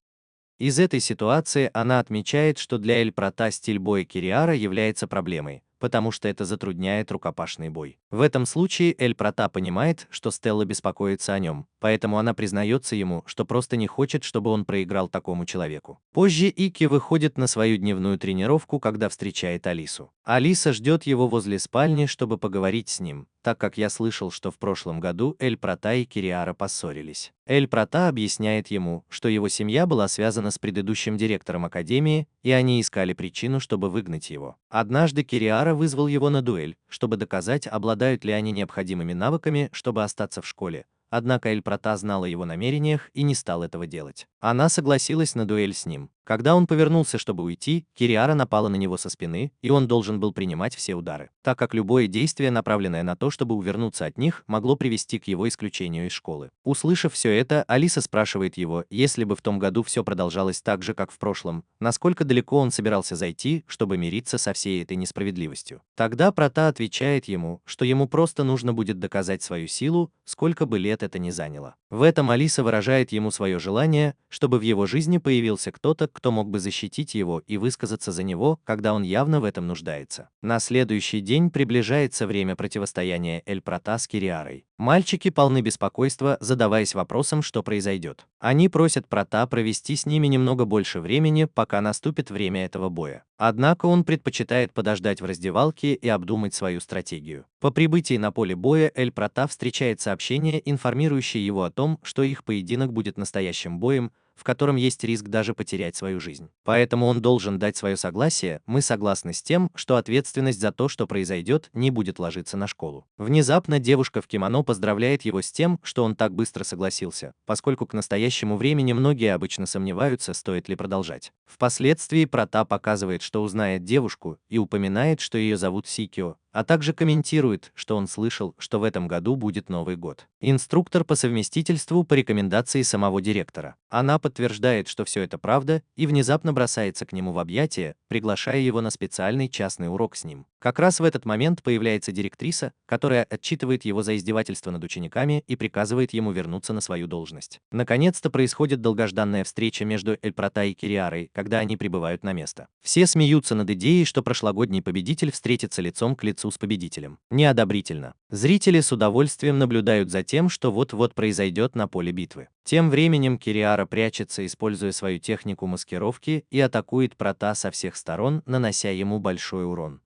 [SPEAKER 2] Из этой ситуации она отмечает, что для Эль Прота стиль боя Кириара является проблемой, потому что это затрудняет рукопашный бой. В этом случае Эль Прота понимает, что Стелла беспокоится о нем, поэтому она признается ему, что просто не хочет, чтобы он проиграл такому человеку. Позже Ики выходит на свою дневную тренировку, когда встречает Алису. Алиса ждет его возле спальни, чтобы поговорить с ним, так как я слышал, что в прошлом году Эль Прота и Кириара поссорились. Эль Прота объясняет ему, что его семья была связана с предыдущим директором академии, и они искали причину, чтобы выгнать его. Однажды Кириара вызвал его на дуэль, чтобы доказать, обладают ли они необходимыми навыками, чтобы остаться в школе. Однако Эль Прота знала о его намерениях и не стал этого делать. Она согласилась на дуэль с ним. Когда он повернулся, чтобы уйти, Кириара напала на него со спины, и он должен был принимать все удары, так как любое действие, направленное на то, чтобы увернуться от них, могло привести к его исключению из школы. Услышав все это, Алиса спрашивает его, если бы в том году все продолжалось так же, как в прошлом, насколько далеко он собирался зайти, чтобы мириться со всей этой несправедливостью. Тогда Прота отвечает ему, что ему просто нужно будет доказать свою силу, сколько бы лет это ни заняло. В этом Алиса выражает ему свое желание, чтобы в его жизни появился кто-то, кто мог бы защитить его и высказаться за него, когда он явно в этом нуждается. На следующий день приближается время противостояния Эль Прота с Кириарой. Мальчики полны беспокойства, задаваясь вопросом, что произойдет. Они просят Прота провести с ними немного больше времени, пока наступит время этого боя. Однако он предпочитает подождать в раздевалке и обдумать свою стратегию. По прибытии на поле боя Эль Прота встречает сообщение, информирующее его о том, что их поединок будет настоящим боем, в котором есть риск даже потерять свою жизнь. Поэтому он должен дать свое согласие. Мы согласны с тем, что ответственность за то, что произойдет, не будет ложиться на школу. Внезапно девушка в кимоно поздравляет его с тем, что он так быстро согласился, поскольку к настоящему времени многие обычно сомневаются, стоит ли продолжать. Впоследствии Прота показывает, что узнает девушку, и упоминает, что ее зовут Сикио, а также комментирует, что он слышал, что в этом году будет Новый год. Инструктор по совместительству по рекомендации самого директора. Она подтверждает, что все это правда, и внезапно бросается к нему в объятия, приглашая его на специальный частный урок с ним. Как раз в этот момент появляется директриса, которая отчитывает его за издевательство над учениками и приказывает ему вернуться на свою должность. Наконец-то происходит долгожданная встреча между Эль Прота и Кириарой, когда они прибывают на место. Все смеются над идеей, что прошлогодний победитель встретится лицом к лицу с победителем. Неодобрительно. Зрители с удовольствием наблюдают за тем, что вот-вот произойдет на поле битвы. Тем временем Кириара прячется, используя свою технику маскировки, и атакует Прота со всех сторон, нанося ему большой урон.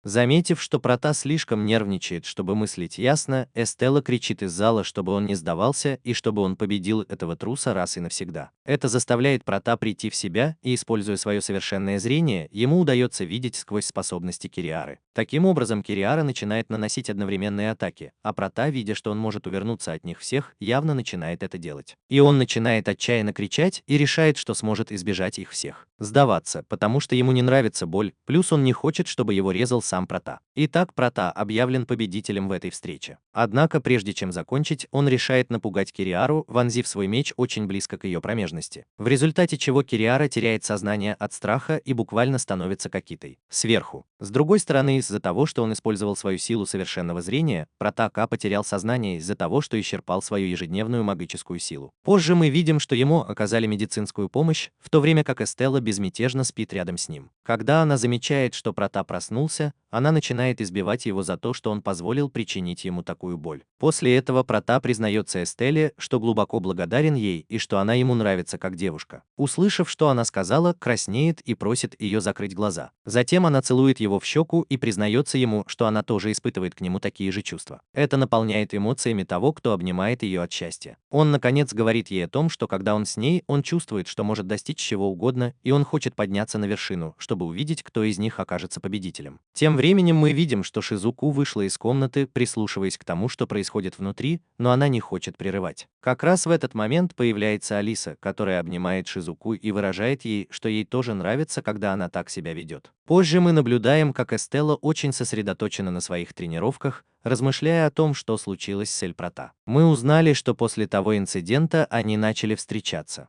[SPEAKER 2] Заметив, что Прота слишком нервничает, чтобы мыслить ясно, Эстелла кричит из зала, чтобы он не сдавался и чтобы он победил этого труса раз и навсегда. Это заставляет Прота прийти в себя, и, используя свое совершенное зрение, ему удается видеть сквозь способности Кириары. Таким образом, Кириара начинает наносить одновременные атаки, а Прота, видя, что он может увернуться от них всех, явно начинает это делать. И он начинает отчаянно кричать и решает, что сможет избежать их всех. Сдаваться, потому что ему не нравится боль, плюс он не хочет, чтобы его резал сам Прота. Итак, Прота объявлен победителем в этой встрече. Однако, прежде чем закончить, он решает напугать Кириару, вонзив свой меч очень близко к ее промежности. В результате чего Кириара теряет сознание от страха и буквально становится кокитой. Сверху. С другой стороны, из-за того, что он использовал свою силу совершенного зрения, Прота потерял сознание из-за того, что исчерпал свою ежедневную магическую силу. Позже мы видим, что ему оказали медицинскую помощь, в то время как Эстелла безмятежно спит рядом с ним. Когда она замечает, что Прота проснулся, она начинает избивать его за то, что он позволил причинить ему такую боль. После этого Прота признается Эстелле, что глубоко благодарен ей и что она ему нравится как девушка. Услышав, что она сказала, краснеет и просит ее закрыть глаза. Затем она целует его в щеку и признается ему, что она тоже испытывает к нему такие же чувства. Это наполняет эмоциями того, кто обнимает ее от счастья. Он, наконец, говорит ей о том, что когда он с ней, он чувствует, что может достичь чего угодно, и он хочет подняться на вершину, чтобы увидеть, кто из них окажется победителем. Тем временем мы видим, что Шизуку вышла из комнаты, прислушиваясь к тому, что происходит внутри, но она не хочет прерывать. Как раз в этот момент появляется Алиса, которая обнимает Шизуку и выражает ей, что ей тоже нравится, когда она так себя ведет. Позже мы наблюдаем, как Эстелла очень сосредоточена на своих тренировках, размышляя о том, что случилось с Эль Прота. Мы узнали, что после того инцидента они начали встречаться.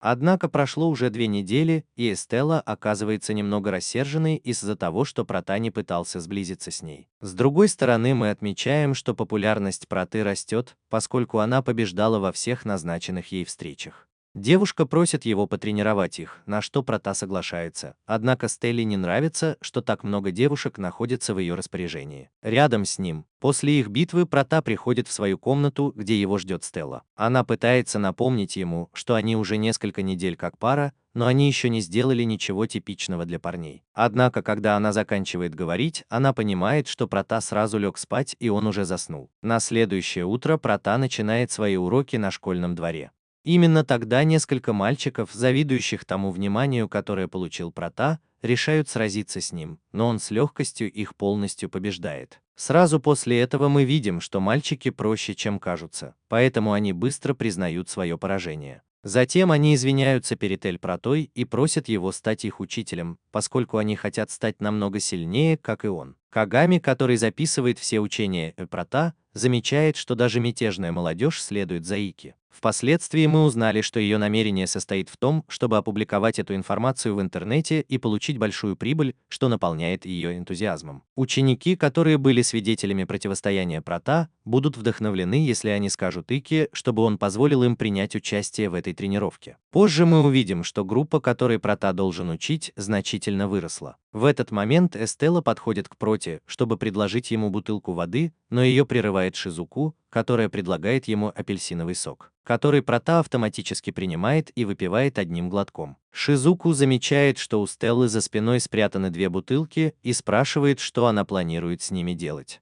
[SPEAKER 2] Однако прошло уже 2 недели, и Эстелла оказывается немного рассерженной из-за того, что Прота не пытался сблизиться с ней. С другой стороны, мы отмечаем, что популярность Проты растет, поскольку она побеждала во всех назначенных ей встречах. Девушка просит его потренировать их, на что Прота соглашается, однако Стелле не нравится, что так много девушек находится в ее распоряжении. Рядом с ним, после их битвы, Прота приходит в свою комнату, где его ждет Стелла. Она пытается напомнить ему, что они уже несколько недель как пара, но они еще не сделали ничего типичного для парней. Однако, когда она заканчивает говорить, она понимает, что Прота сразу лег спать и он уже заснул. На следующее утро Прота начинает свои уроки на школьном дворе. Именно тогда несколько мальчиков, завидующих тому вниманию, которое получил Прота, решают сразиться с ним, но он с легкостью их полностью побеждает. Сразу после этого мы видим, что мальчики проще, чем кажутся, поэтому они быстро признают свое поражение. Затем они извиняются перед Эль Протой и просят его стать их учителем, поскольку они хотят стать намного сильнее, как и он. Кагами, который записывает все учения Эль Прота, замечает, что даже мятежная молодежь следует за Ики. Впоследствии мы узнали, что ее намерение состоит в том, чтобы опубликовать эту информацию в интернете и получить большую прибыль, что наполняет ее энтузиазмом. Ученики, которые были свидетелями противостояния Прота, будут вдохновлены, если они скажут Ике, чтобы он позволил им принять участие в этой тренировке. Позже мы увидим, что группа, которой Прота должен учить, значительно выросла. В этот момент Эстелла подходит к Проте, чтобы предложить ему бутылку воды, но ее прерывает Шизуку, которая предлагает ему апельсиновый сок, который Прота автоматически принимает и выпивает одним глотком. Шизуку замечает, что у Стеллы за спиной спрятаны 2 бутылки, и спрашивает, что она планирует с ними делать.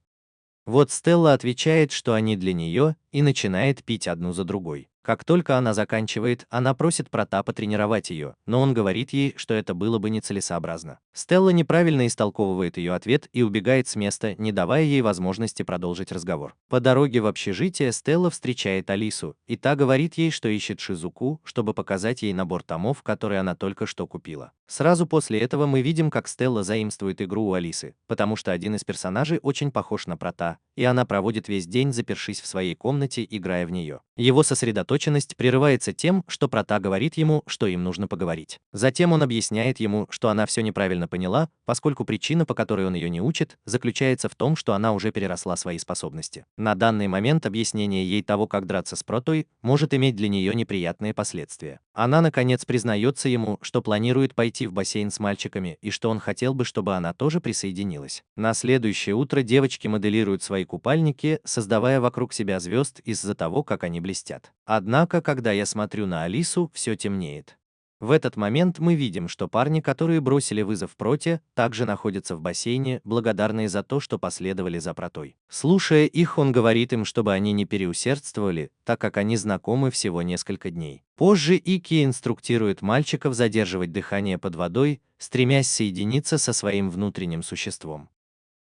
[SPEAKER 2] Вот Стелла отвечает, что они для нее, и начинает пить одну за другой. Как только она заканчивает, она просит Прота потренировать ее, но он говорит ей, что это было бы нецелесообразно. Стелла неправильно истолковывает ее ответ и убегает с места, не давая ей возможности продолжить разговор. По дороге в общежитие Стелла встречает Алису, и та говорит ей, что ищет Шизуку, чтобы показать ей набор томов, который она только что купила. Сразу после этого мы видим, как Стелла заимствует игру у Алисы, потому что один из персонажей очень похож на Прота, и она проводит весь день, запершись в своей комнате, играя в нее. Его сосредоточенность прерывается тем, что Прота говорит ему, что им нужно поговорить. Затем он объясняет ему, что она все неправильно поняла, поскольку причина, по которой он ее не учит, заключается в том, что она уже переросла свои способности. На данный момент объяснение ей того, как драться с Протой, может иметь для нее неприятные последствия. Она, наконец, признается ему, что планирует пойти в бассейн с мальчиками и что он хотел бы, чтобы она тоже присоединилась. На следующее утро девочки моделируют свои купальники, создавая вокруг себя звезд из-за того, как они блестят. Однако, когда я смотрю на Алису, все темнеет. В этот момент мы видим, что парни, которые бросили вызов Проте, также находятся в бассейне, благодарные за то, что последовали за Протой. Слушая их, он говорит им, чтобы они не переусердствовали, так как они знакомы всего несколько дней. Позже Ики инструктирует мальчиков задерживать дыхание под водой, стремясь соединиться со своим внутренним существом.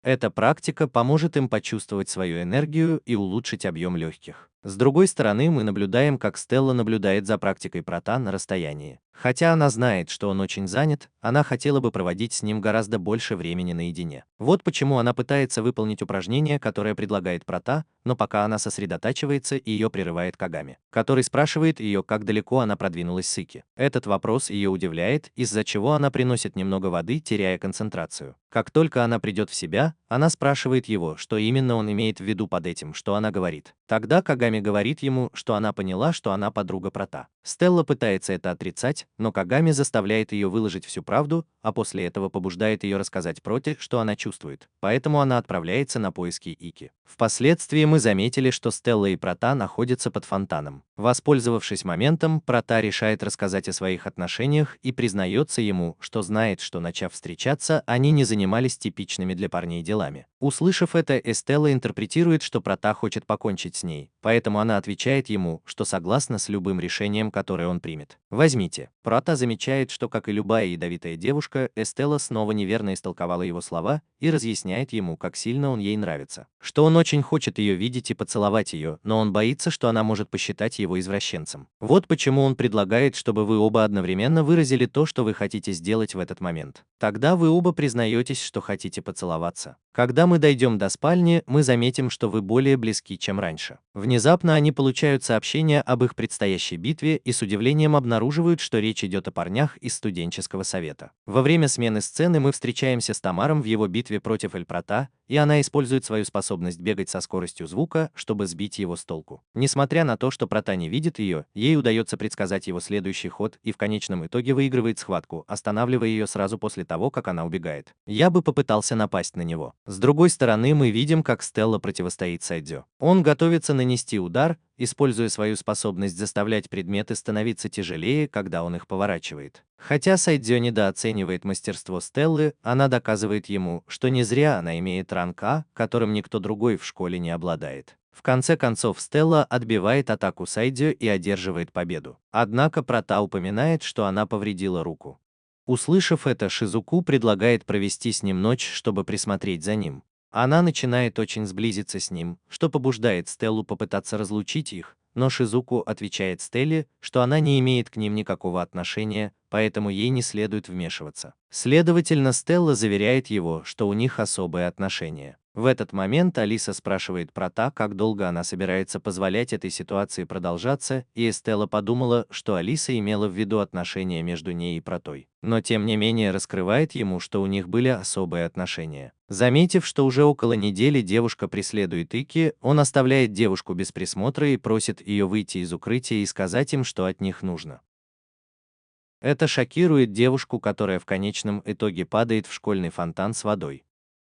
[SPEAKER 2] Эта практика поможет им почувствовать свою энергию и улучшить объем легких. С другой стороны, мы наблюдаем, как Стелла наблюдает за практикой Прота на расстоянии. Хотя она знает, что он очень занят, она хотела бы проводить с ним гораздо больше времени наедине. Вот почему она пытается выполнить упражнение, которое предлагает Прота, но пока она сосредотачивается, ее прерывает Кагами, который спрашивает ее, как далеко она продвинулась с Ики. Этот вопрос ее удивляет, из-за чего она приносит немного воды, теряя концентрацию. Как только она придет в себя, она спрашивает его, что именно он имеет в виду под этим, что она говорит. Тогда Кагами говорит ему, что она поняла, что она подруга Прота. Стелла пытается это отрицать, но Кагами заставляет ее выложить всю правду, а после этого побуждает ее рассказать Проте, что она чувствует. Поэтому она отправляется на поиски Ики. Впоследствии мы заметили, что Стелла и Прота находятся под фонтаном. Воспользовавшись моментом, Прота решает рассказать о своих отношениях и признается ему, что знает, что, начав встречаться, они не занимались типичными для парней делами. Услышав это, Эстелла интерпретирует, что Прота хочет покончить с ней, поэтому она отвечает ему, что согласна с любым решением, которое он примет. Возьмите. Прота замечает, что, как и любая ядовитая девушка, Эстелла снова неверно истолковала его слова и разъясняет ему, как сильно он ей нравится. Что он очень хочет ее видеть и поцеловать ее, но он боится, что она может посчитать его извращенцем. Вот почему он предлагает, чтобы вы оба одновременно выразили то, что вы хотите сделать в этот момент. Тогда вы оба признаетесь, что хотите поцеловаться. Когда мы дойдем до спальни, мы заметим, что вы более близки, чем раньше. Внезапно они получают сообщение об их предстоящей битве и с удивлением обнаруживают, что речь идет о парнях из студенческого совета. Во время смены сцены мы встречаемся с Тамаром в его битве против Эль Прота, и она использует свою способность бегать со скоростью звука, чтобы сбить его с толку. Несмотря на то, что Прота не видит ее, ей удается предсказать его следующий ход и в конечном итоге выигрывает схватку, останавливая ее сразу после того, как она убегает. Я бы попытался напасть на него. С другой стороны, мы видим, как Стелла противостоит Сайдзё. Он готовится нанести удар, используя свою способность заставлять предметы становиться тяжелее, когда он их поворачивает. Хотя Сайдзё недооценивает мастерство Стеллы, она доказывает ему, что не зря она имеет ранг А, которым никто другой в школе не обладает. В конце концов, Стелла отбивает атаку Сайдзё и одерживает победу. Однако Прота упоминает, что она повредила руку. Услышав это, Шизуку предлагает провести с ним ночь, чтобы присмотреть за ним. Она начинает очень сблизиться с ним, что побуждает Стеллу попытаться разлучить их, но Шизуку отвечает Стелле, что она не имеет к ним никакого отношения, поэтому ей не следует вмешиваться. Следовательно, Стелла заверяет его, что у них особые отношения. В этот момент Алиса спрашивает Прота, как долго она собирается позволять этой ситуации продолжаться, и Стелла подумала, что Алиса имела в виду отношения между ней и Протой. Но тем не менее раскрывает ему, что у них были особые отношения. Заметив, что уже около недели девушка преследует Ики, он оставляет девушку без присмотра и просит ее выйти из укрытия и сказать им, что от них нужно. Это шокирует девушку, которая в конечном итоге падает в школьный фонтан с водой.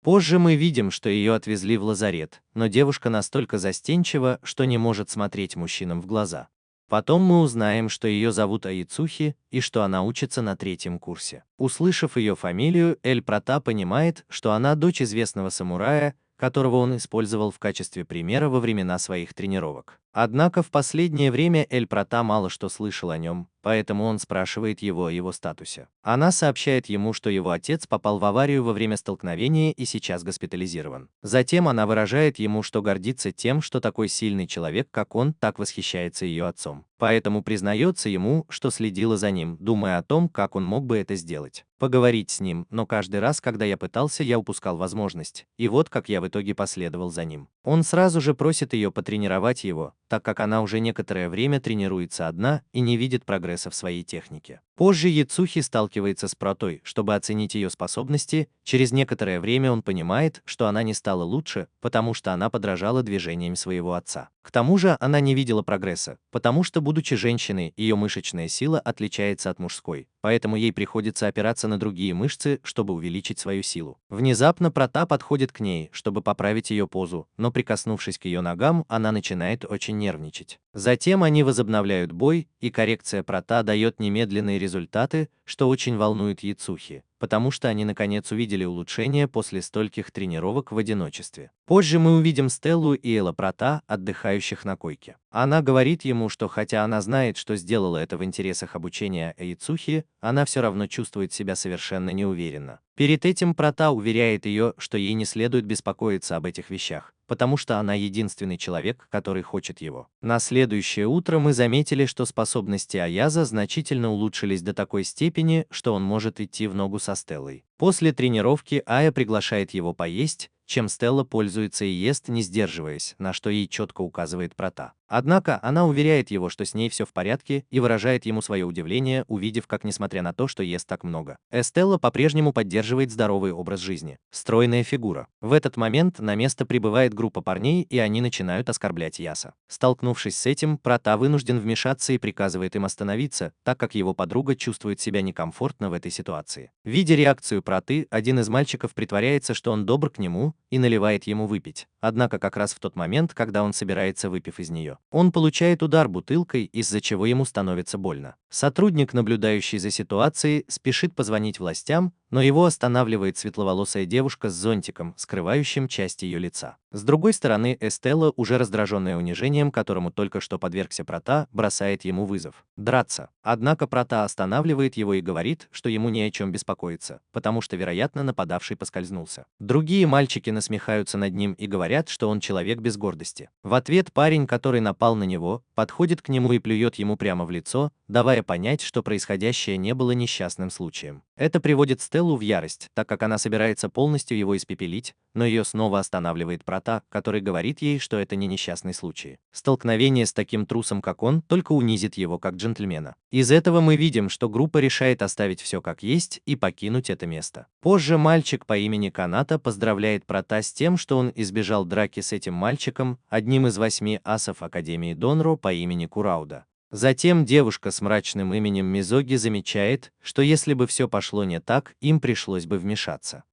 [SPEAKER 2] Позже мы видим, что ее отвезли в лазарет, но девушка настолько застенчива, что не может смотреть мужчинам в глаза. Потом мы узнаем, что ее зовут Аицухи и что она учится на 3-м курсе. Услышав ее фамилию, Эль Прота понимает, что она дочь известного самурая, которого он использовал в качестве примера во времена своих тренировок. Однако в последнее время Эль Прота мало что слышал о нем, поэтому он спрашивает его о его статусе. Она сообщает ему, что его отец попал в аварию во время столкновения и сейчас госпитализирован. Затем она выражает ему, что гордится тем, что такой сильный человек, как он, так восхищается ее отцом. Поэтому признается ему, что следила за ним, думая о том, как он мог бы это сделать. Поговорить с ним, но каждый раз, когда я пытался, я упускал возможность. И вот как я в итоге последовал за ним. Он сразу же просит ее потренировать его, так как она уже некоторое время тренируется одна и не видит прогресса в своей технике. Позже Яцухи сталкивается с Протой, чтобы оценить ее способности. Через некоторое время он понимает, что она не стала лучше, потому что она подражала движениям своего отца. К тому же она не видела прогресса, потому что, будучи женщиной, ее мышечная сила отличается от мужской, поэтому ей приходится опираться на другие мышцы, чтобы увеличить свою силу. Внезапно Прота подходит к ней, чтобы поправить ее позу, но прикоснувшись к ее ногам, она начинает очень нервничать. Затем они возобновляют бой, и коррекция Прота дает немедленные результаты, что очень волнует Яцухи, потому что они наконец увидели улучшение после стольких тренировок в одиночестве. Позже мы увидим Стеллу и Эла Прота, отдыхающих на койке. Она говорит ему, что хотя она знает, что сделала это в интересах обучения Яцухи, она все равно чувствует себя совершенно неуверенно. Перед этим Прота уверяет ее, что ей не следует беспокоиться об этих вещах, потому что она единственный человек, который хочет его. На следующее утро мы заметили, что способности Аяза значительно улучшились до такой степени, что он может идти в ногу со Стеллой. После тренировки Ая приглашает его поесть, чем Стелла пользуется и ест, не сдерживаясь, на что ей четко указывает Прота. Однако она уверяет его, что с ней все в порядке, и выражает ему свое удивление, увидев, как, несмотря на то, что ест так много, Стелла по-прежнему поддерживает здоровый образ жизни. Стройная фигура. В этот момент на место прибывает группа парней, и они начинают оскорблять Яса. Столкнувшись с этим, Прота вынужден вмешаться и приказывает им остановиться, так как его подруга чувствует себя некомфортно в этой ситуации. Видя реакцию Проты, один из мальчиков притворяется, что он добр к нему, и наливает ему выпить. Однако как раз в тот момент, когда он собирается, выпив из нее, он получает удар бутылкой, из-за чего ему становится больно. Сотрудник, наблюдающий за ситуацией, спешит позвонить властям, но его останавливает светловолосая девушка с зонтиком, скрывающим часть ее лица. С другой стороны, Эстелла, уже раздраженная унижением, которому только что подвергся Прота, бросает ему вызов – драться. Однако Прота останавливает его и говорит, что ему не о чем беспокоиться, потому что, вероятно, нападавший поскользнулся. Другие мальчики насмехаются над ним и говорят, что он человек без гордости. В ответ парень, который напал на него, подходит к нему и плюет ему прямо в лицо, давая понять, что происходящее не было несчастным случаем. Это приводит Стеллу в ярость, так как она собирается полностью его испепелить, но ее снова останавливает Прота, который говорит ей, что это не несчастный случай. Столкновение с таким трусом, как он, только унизит его как джентльмена. Из этого мы видим, что группа решает оставить все как есть и покинуть это место. Позже мальчик по имени Каната поздравляет Прота с тем, что он избежал драки с этим мальчиком, одним из 8 асов Академии Донро по имени Курауда. Затем девушка с мрачным именем Мизоги замечает, что если бы все пошло не так, им пришлось бы вмешаться.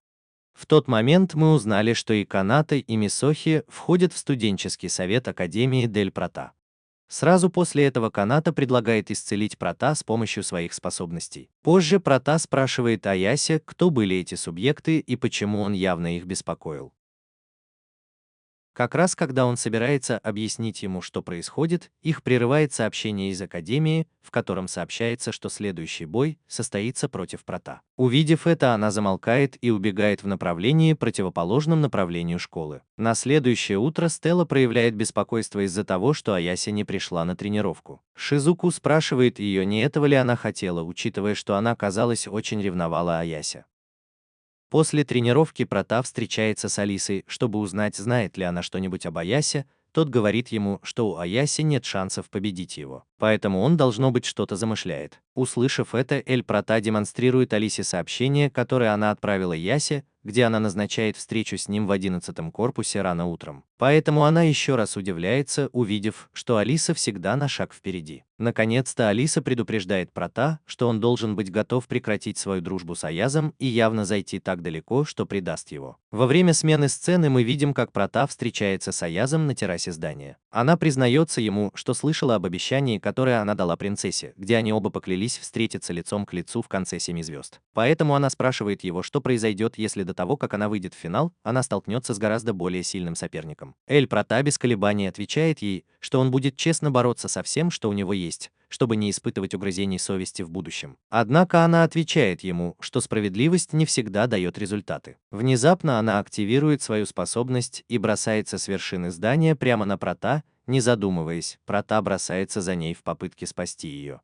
[SPEAKER 2] В тот момент мы узнали, что и Каната, и Мисохи входят в студенческий совет Академии Дель Прота. Сразу после этого Каната предлагает исцелить Прота с помощью своих способностей. Позже Прота спрашивает Аясе, кто были эти субъекты и почему он явно их беспокоил. Как раз когда он собирается объяснить ему, что происходит, их прерывает сообщение из Академии, в котором сообщается, что следующий бой состоится против Прота. Увидев это, она замолкает и убегает в направлении, противоположном направлению школы. На следующее утро Стелла проявляет беспокойство из-за того, что Аяся не пришла на тренировку. Шизуку спрашивает ее, не этого ли она хотела, учитывая, что она, казалось, очень ревновала Аясе. После тренировки Прота встречается с Алисой, чтобы узнать, знает ли она что-нибудь об Аясе. Тот говорит ему, что у Аяси нет шансов победить его, поэтому он, должно быть, что-то замышляет. Услышав это, Эль Прота демонстрирует Алисе сообщение, которое она отправила Ясе, где она назначает встречу с ним в 11-м корпусе рано утром. Поэтому она еще раз удивляется, увидев, что Алиса всегда на шаг впереди. Наконец-то Алиса предупреждает Прота, что он должен быть готов прекратить свою дружбу с Аязом и явно зайти так далеко, что предаст его. Во время смены сцены мы видим, как Прота встречается с Аязом на террасе здания. Она признается ему, что слышала об обещании, которое она дала принцессе, где они оба поклялись встретиться лицом к лицу в конце «Семи звезд». Поэтому она спрашивает его, что произойдет, если до того, как она выйдет в финал, она столкнется с гораздо более сильным соперником. Эль Прота без колебаний отвечает ей, что он будет честно бороться со всем, что у него есть, чтобы не испытывать угрызений совести в будущем. Однако она отвечает ему, что справедливость не всегда дает результаты. Внезапно она активирует свою способность и бросается с вершины здания прямо на Прота, не задумываясь, Прота бросается за ней в попытке спасти ее.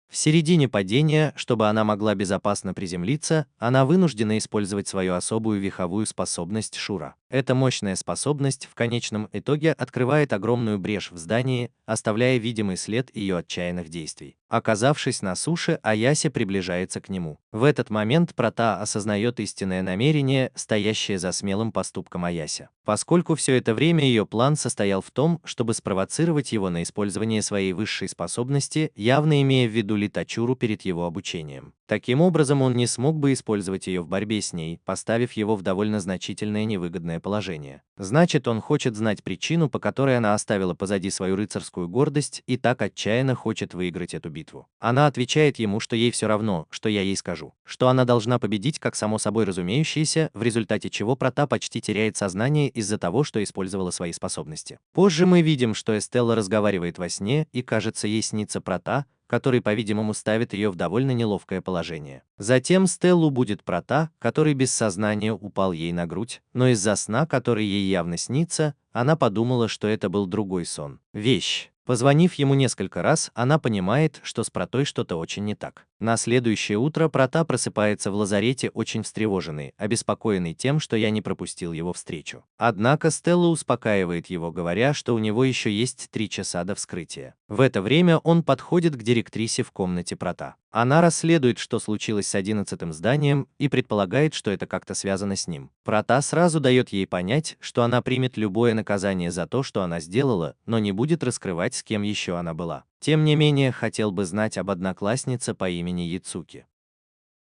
[SPEAKER 2] В середине падения, чтобы она могла безопасно приземлиться, она вынуждена использовать свою особую виховую способность Шура. Эта мощная способность в конечном итоге открывает огромную брешь в здании, оставляя видимый след ее отчаянных действий. Оказавшись на суше, Аяся приближается к нему. В этот момент Прота осознает истинное намерение, стоящее за смелым поступком Аяся. Поскольку все это время ее план состоял в том, чтобы спровоцировать его на использование своей высшей способности, явно имея в виду Литачуру перед его обучением. Таким образом, он не смог бы использовать ее в борьбе с ней, поставив его в довольно значительное невыгодное положение. Значит, он хочет знать причину, по которой она оставила позади свою рыцарскую гордость и так отчаянно хочет выиграть эту битву. Она отвечает ему, что ей все равно, что я ей скажу, что она должна победить как само собой разумеющееся, в результате чего Прота почти теряет сознание из-за того, что использовала свои способности. Позже мы видим, что Эстелла разговаривает во сне и, кажется, ей снится Прота, который, по-видимому, ставит ее в довольно неловкое положение. Затем Стеллу будет Прота, который без сознания упал ей на грудь, но из-за сна, который ей явно снится, она подумала, что это был другой сон. Вещь. Позвонив ему несколько раз, она понимает, что с Протой что-то очень не так. На следующее утро Прота просыпается в лазарете очень встревоженный, обеспокоенный тем, что я не пропустил его встречу. Однако Стелла успокаивает его, говоря, что у него еще есть 3 часа до вскрытия. В это время он подходит к директрисе в комнате Прота. Она расследует, что случилось с 11-м зданием, и предполагает, что это как-то связано с ним. Прота сразу дает ей понять, что она примет любое наказание за то, что она сделала, но не будет раскрывать, с кем еще она была. Тем не менее, хотел бы знать об однокласснице по имени Яцуки.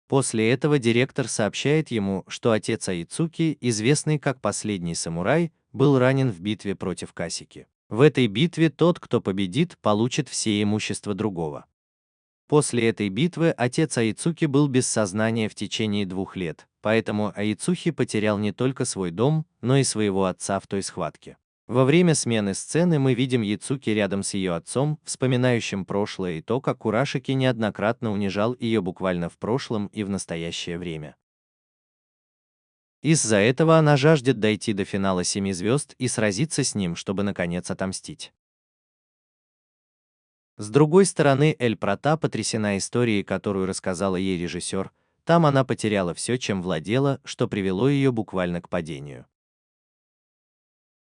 [SPEAKER 2] После этого директор сообщает ему, что отец Яцуки, известный как Последний самурай, был ранен в битве против Касики. В этой битве тот, кто победит, получит все имущество другого. После этой битвы отец Аицуки был без сознания в течение 2 лет, поэтому Аицухи потерял не только свой дом, но и своего отца в той схватке. Во время смены сцены мы видим Яцуки рядом с ее отцом, вспоминающим прошлое и то, как Курашики неоднократно унижал ее буквально в прошлом и в настоящее время. Из-за этого она жаждет дойти до финала «Семи звезд» и сразиться с ним, чтобы наконец отомстить. С другой стороны, Эль Прата потрясена историей, которую рассказала ей режиссер. Там она потеряла все, чем владела, что привело ее буквально к падению.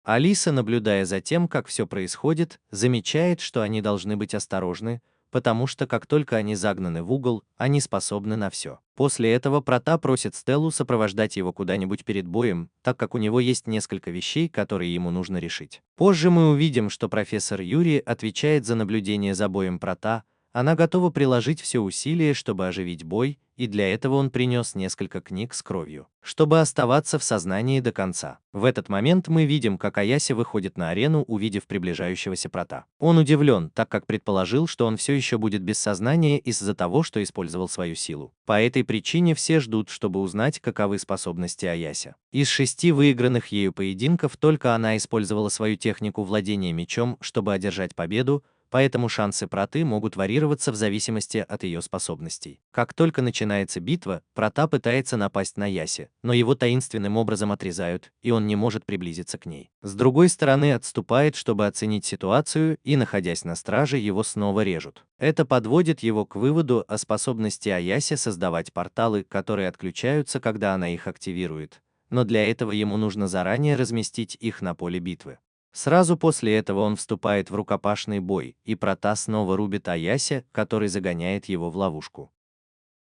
[SPEAKER 2] Алиса, наблюдая за тем, как все происходит, замечает, что они должны быть осторожны, потому что как только они загнаны в угол, они способны на все. После этого Прота просит Стеллу сопровождать его куда-нибудь перед боем, так как у него есть несколько вещей, которые ему нужно решить. Позже мы увидим, что профессор Юри отвечает за наблюдение за боем Прота. Она готова приложить все усилия, чтобы оживить бой, и для этого он принес несколько книг с кровью, чтобы оставаться в сознании до конца. В этот момент мы видим, как Аяси выходит на арену, увидев приближающегося Прота. Он удивлен, так как предположил, что он все еще будет без сознания из-за того, что использовал свою силу. По этой причине все ждут, чтобы узнать, каковы способности Аяси. Из 6 выигранных ею поединков только она использовала свою технику владения мечом, чтобы одержать победу, поэтому шансы Проты могут варьироваться в зависимости от ее способностей. Как только начинается битва, Прота пытается напасть на Яси, но его таинственным образом отрезают, и он не может приблизиться к ней. С другой стороны, отступает, чтобы оценить ситуацию, и, находясь на страже, его снова режут. Это подводит его к выводу о способности Аяси создавать порталы, которые отключаются, когда она их активирует, но для этого ему нужно заранее разместить их на поле битвы. Сразу после этого он вступает в рукопашный бой, и Прота снова рубит Аяси, который загоняет его в ловушку.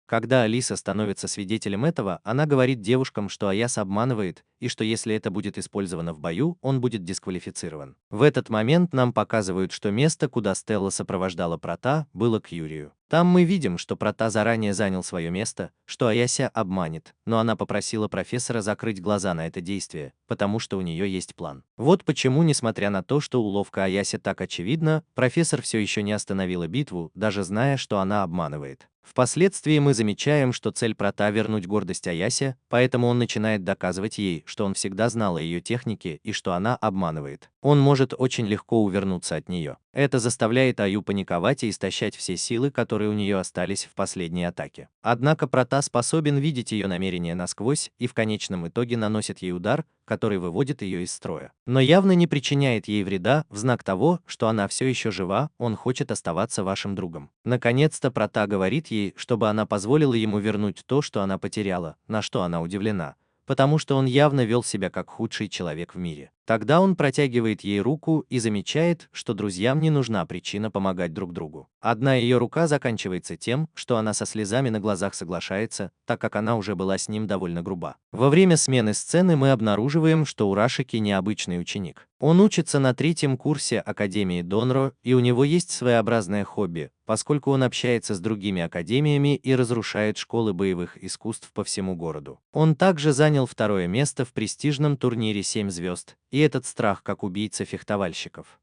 [SPEAKER 2] Когда Алиса становится свидетелем этого, она говорит девушкам, что Аяс обманывает, и что если это будет использовано в бою, он будет дисквалифицирован. В этот момент нам показывают, что место, куда Стелла сопровождала Прота, было к Юрию. Там мы видим, что Прота заранее занял свое место, что Аяся обманет, но она попросила профессора закрыть глаза на это действие, потому что у нее есть план. Вот почему, несмотря на то, что уловка Аяси так очевидна, профессор все еще не остановила битву, даже зная, что она обманывает. Впоследствии мы замечаем, что цель Прота — вернуть гордость Аяси, поэтому он начинает доказывать ей, что он всегда знал о ее технике и что она обманывает. Он может очень легко увернуться от нее. Это заставляет Аю паниковать и истощать все силы, которые у нее остались в последней атаке. Однако Прота способен видеть ее намерения насквозь и в конечном итоге наносит ей удар, который выводит ее из строя. Но явно не причиняет ей вреда, в знак того, что она все еще жива, он хочет оставаться вашим другом. Наконец-то Прота говорит ей, чтобы она позволила ему вернуть то, что она потеряла, на что она удивлена, потому что он явно вел себя как худший человек в мире. Тогда он протягивает ей руку и замечает, что друзьям не нужна причина помогать друг другу. Одна ее рука заканчивается тем, что она со слезами на глазах соглашается, так как она уже была с ним довольно груба. Во время смены сцены мы обнаруживаем, что Урашики необычный ученик. Он учится на 3-м курсе Академии Донро, и у него есть своеобразное хобби, поскольку он общается с другими академиями и разрушает школы боевых искусств по всему городу. Он также занял 2-е место в престижном турнире 7 звезд, и этот страх как убийца-фехтовальщиков.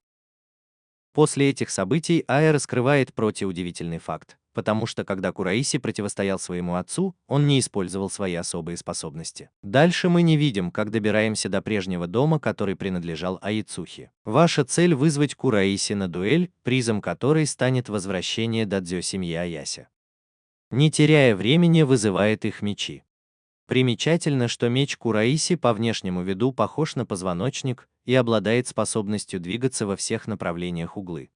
[SPEAKER 2] После этих событий Ая раскрывает Проте удивительный факт, потому что когда Кураиси противостоял своему отцу, он не использовал свои особые способности. Дальше мы не видим, как добираемся до прежнего дома, который принадлежал Аицухи. Ваша цель — вызвать Кураиси на дуэль, призом которой станет возвращение дадзё семьи Аяси. Не теряя времени, вызывает их мечи. Примечательно, что меч Кураиси по внешнему виду похож на позвоночник и обладает способностью двигаться во всех направлениях углы.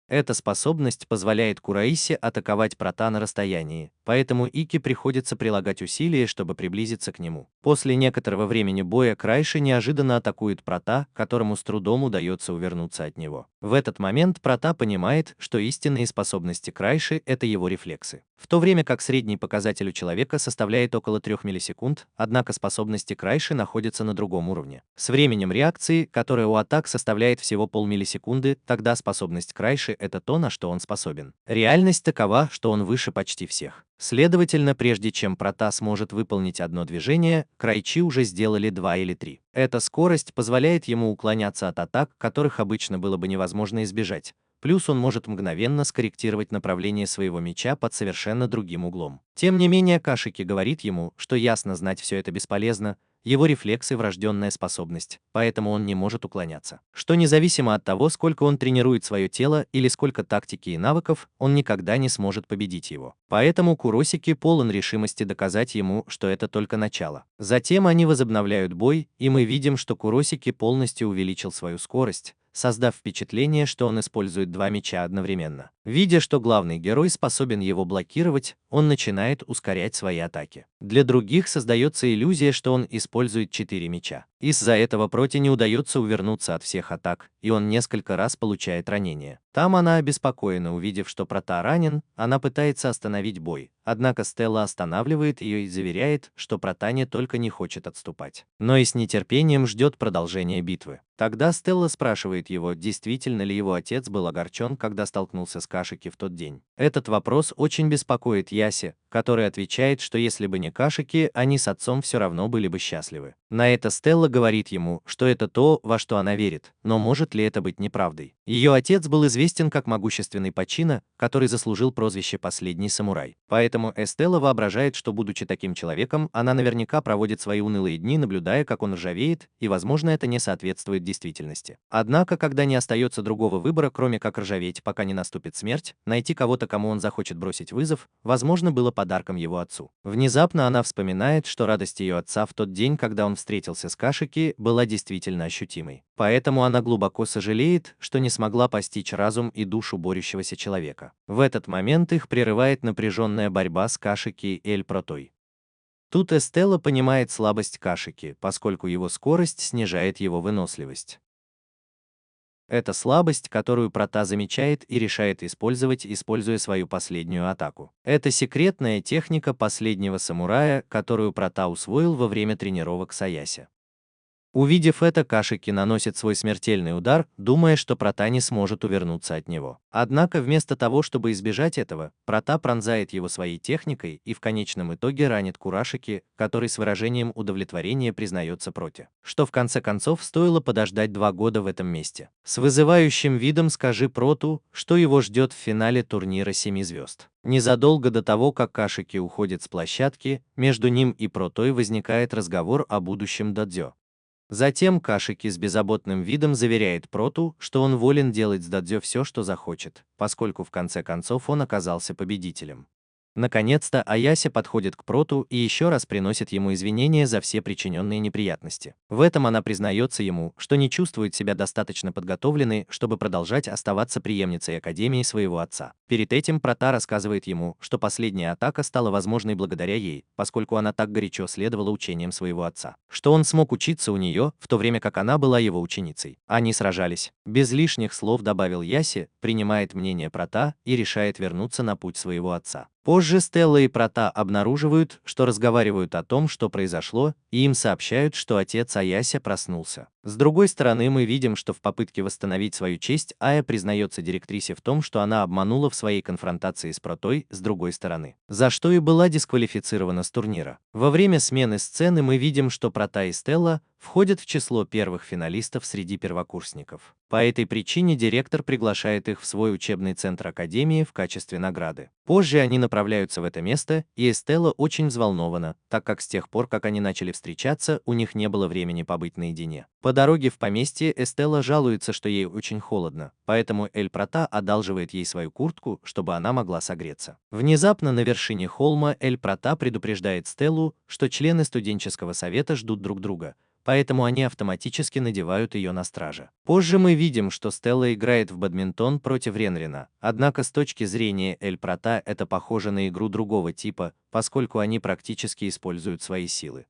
[SPEAKER 2] Эта способность позволяет Кураиси атаковать Прота на расстоянии, поэтому Ики приходится прилагать усилия, чтобы приблизиться к нему. После некоторого времени боя Крайши неожиданно атакует Прота, которому с трудом удается увернуться от него. В этот момент Прота понимает, что истинные способности Крайши — это его рефлексы. В то время как средний показатель у человека составляет около 3 миллисекунд, однако способности Крайши находятся на другом уровне. С временем реакции, которое у атак составляет всего полмиллисекунды, тогда способность Крайши — это то, на что он способен. Реальность такова, что он выше почти всех. Следовательно, прежде чем Прота сможет выполнить одно движение, Крайчи уже сделали 2 или 3. Эта скорость позволяет ему уклоняться от атак, которых обычно было бы невозможно избежать. Плюс он может мгновенно скорректировать направление своего мяча под совершенно другим углом. Тем не менее, Кашики говорит ему, что ясно знать все это бесполезно, его рефлексы – врожденная способность, поэтому он не может уклоняться. Что независимо от того, сколько он тренирует свое тело или сколько тактики и навыков, он никогда не сможет победить его. Поэтому Куросики полон решимости доказать ему, что это только начало. Затем они возобновляют бой, и мы видим, что Куросики полностью увеличил свою скорость, создав впечатление, что он использует два меча одновременно. Видя, что главный герой способен его блокировать, он начинает ускорять свои атаки. Для других создается иллюзия, что он использует 4 меча. Из-за этого Проте не удается увернуться от всех атак, и он несколько раз получает ранения. Там она обеспокоена, увидев, что Прота ранен, она пытается остановить бой. Однако Стелла останавливает ее и заверяет, что Прота не только не хочет отступать, но и с нетерпением ждет продолжения битвы. Тогда Стелла спрашивает его, действительно ли его отец был огорчен, когда столкнулся с Кашики в тот день. Этот вопрос очень беспокоит Яси, который отвечает, что если бы не Кашики, они с отцом все равно были бы счастливы. На это Стелла говорит ему, что это то, во что она верит, но может ли это быть неправдой? Ее отец был известен как могущественный Пачино, который заслужил прозвище «Последний самурай». Поэтому Стелла воображает, что, будучи таким человеком, она наверняка проводит свои унылые дни, наблюдая, как он ржавеет, и, возможно, это не соответствует действительности. Однако, когда не остается другого выбора, кроме как ржаветь, пока не наступит смерть, найти кого-то, кому он захочет бросить вызов, возможно, было подарком его отцу. Внезапно она вспоминает, что радость ее отца в тот день, когда он встретился с Кашики, была действительно ощутимой. Поэтому она глубоко сожалеет, что не смогла постичь разум и душу борющегося человека. В этот момент их прерывает напряженная борьба с Кашики и Эль Протой. Тут Стелла понимает слабость Кашики, поскольку его скорость снижает его выносливость. Это слабость, которую Прота замечает и решает использовать, используя свою последнюю атаку. Это секретная техника последнего самурая, которую Прота усвоил во время тренировок с Аяси. Увидев это, Кашики наносит свой смертельный удар, думая, что Прота не сможет увернуться от него. Однако вместо того, чтобы избежать этого, Прота пронзает его своей техникой и в конечном итоге ранит Курашики, который с выражением удовлетворения признается Проте, что в конце концов стоило подождать 2 года в этом месте. С вызывающим видом скажи Проту, что его ждет в финале турнира 7 звезд. Незадолго до того, как Кашики уходит с площадки, между ним и Протой возникает разговор о будущем додзё. Затем Кашики с беззаботным видом заверяет Проту, что он волен делать с додзё все, что захочет, поскольку в конце концов он оказался победителем. Наконец-то Аяси подходит к Проту и еще раз приносит ему извинения за все причиненные неприятности. В этом она признается ему, что не чувствует себя достаточно подготовленной, чтобы продолжать оставаться преемницей Академии своего отца. Перед этим Прота рассказывает ему, что последняя атака стала возможной благодаря ей, поскольку она так горячо следовала учениям своего отца, что он смог учиться у нее, в то время как она была его ученицей. Они сражались. Без лишних слов добавил Яси, принимает мнение Прота и решает вернуться на путь своего отца. Позже Стелла и Прота обнаруживают, что разговаривают о том, что произошло, и им сообщают, что отец Аяси проснулся. С другой стороны, мы видим, что в попытке восстановить свою честь Ая признается директрисе в том, что она обманула в своей конфронтации с Протой с другой стороны, за что и была дисквалифицирована с турнира. Во время смены сцены мы видим, что Прота и Стелла входят в число первых финалистов среди первокурсников. По этой причине директор приглашает их в свой учебный центр Академии в качестве награды. Позже они направляются в это место, и Стелла очень взволнована, так как с тех пор, как они начали встречаться, у них не было времени побыть наедине. По дороге в поместье Стелла жалуется, что ей очень холодно, поэтому Эль Прота одалживает ей свою куртку, чтобы она могла согреться. Внезапно на вершине холма Эль Прота предупреждает Стеллу, что члены студенческого совета ждут друг друга, поэтому они автоматически надевают ее на стража. Позже мы видим, что Стелла играет в бадминтон против Ренрина, однако с точки зрения Эль Прота это похоже на игру другого типа, поскольку они практически используют свои силы.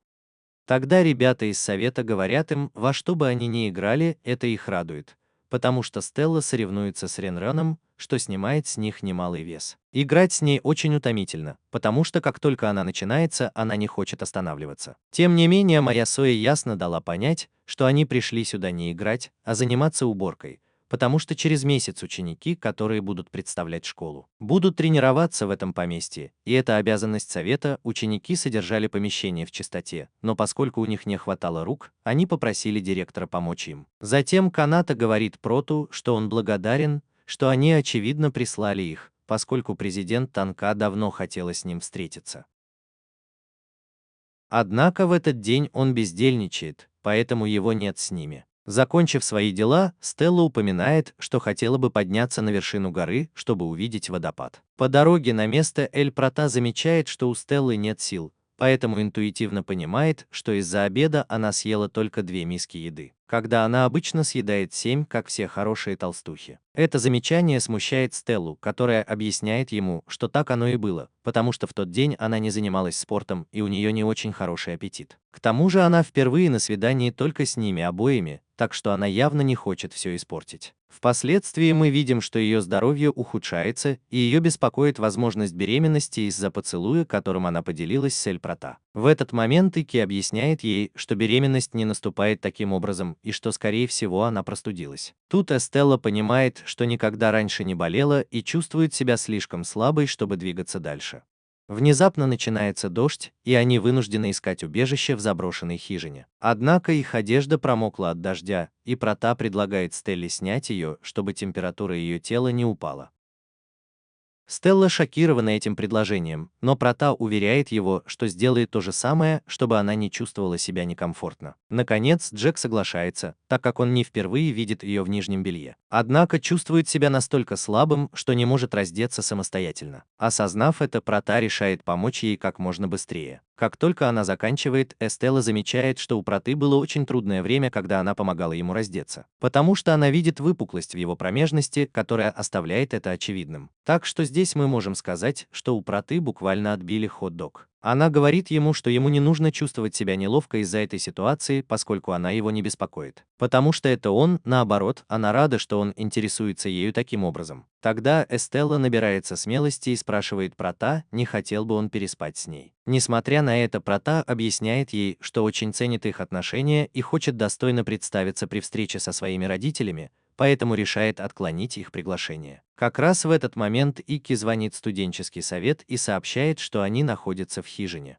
[SPEAKER 2] Тогда ребята из совета говорят им, во что бы они ни играли, это их радует, потому что Стелла соревнуется с Ренраном, что снимает с них немалый вес. Играть с ней очень утомительно, потому что как только она начинается, она не хочет останавливаться. Тем не менее, моя Соя ясно дала понять, что они пришли сюда не играть, а заниматься уборкой, потому что через месяц ученики, которые будут представлять школу, будут тренироваться в этом поместье, и это обязанность совета. Ученики содержали помещение в чистоте, но поскольку у них не хватало рук, они попросили директора помочь им. Затем Каната говорит Проту, что он благодарен, что они очевидно прислали их, поскольку президент Танка давно хотела с ним встретиться. Однако в этот день он бездельничает, поэтому его нет с ними. Закончив свои дела, Стелла упоминает, что хотела бы подняться на вершину горы, чтобы увидеть водопад. По дороге на место Эль-Прата замечает, что у Стеллы нет сил, поэтому интуитивно понимает, что из-за обеда она съела только 2 миски еды, когда она обычно съедает 7, как все хорошие толстухи. Это замечание смущает Стеллу, которая объясняет ему, что так оно и было, потому что в тот день она не занималась спортом и у нее не очень хороший аппетит. К тому же она впервые на свидании только с ними обоими, так что она явно не хочет все испортить. Впоследствии мы видим, что ее здоровье ухудшается, и ее беспокоит возможность беременности из-за поцелуя, которым она поделилась с Эль-Прата. В этот момент Ики объясняет ей, что беременность не наступает таким образом и что, скорее всего, она простудилась. Тут Эстелла понимает, что никогда раньше не болела и чувствует себя слишком слабой, чтобы двигаться дальше. Внезапно начинается дождь, и они вынуждены искать убежище в заброшенной хижине. Однако их одежда промокла от дождя, и Прата предлагает Стелле снять ее, чтобы температура ее тела не упала. Стелла шокирована этим предложением, но Прата уверяет его, что сделает то же самое, чтобы она не чувствовала себя некомфортно. Наконец, Джек соглашается, так как он не впервые видит ее в нижнем белье. Однако чувствует себя настолько слабым, что не может раздеться самостоятельно. Осознав это, Прата решает помочь ей как можно быстрее. Как только она заканчивает, Эстелла замечает, что у Праты было очень трудное время, когда она помогала ему раздеться, потому что она видит выпуклость в его промежности, которая оставляет это очевидным. Так что здесь мы можем сказать, что у Праты буквально отбили хот-дог. Она говорит ему, что ему не нужно чувствовать себя неловко из-за этой ситуации, поскольку она его не беспокоит. Потому что это он, наоборот, она рада, что он интересуется ею таким образом. Тогда Эстелла набирается смелости и спрашивает Прата, не хотел бы он переспать с ней. Несмотря на это, Прата объясняет ей, что очень ценит их отношения и хочет достойно представиться при встрече со своими родителями, поэтому решает отклонить их приглашение. Как раз в этот момент Ики звонит в студенческий совет и сообщает, что они находятся в хижине.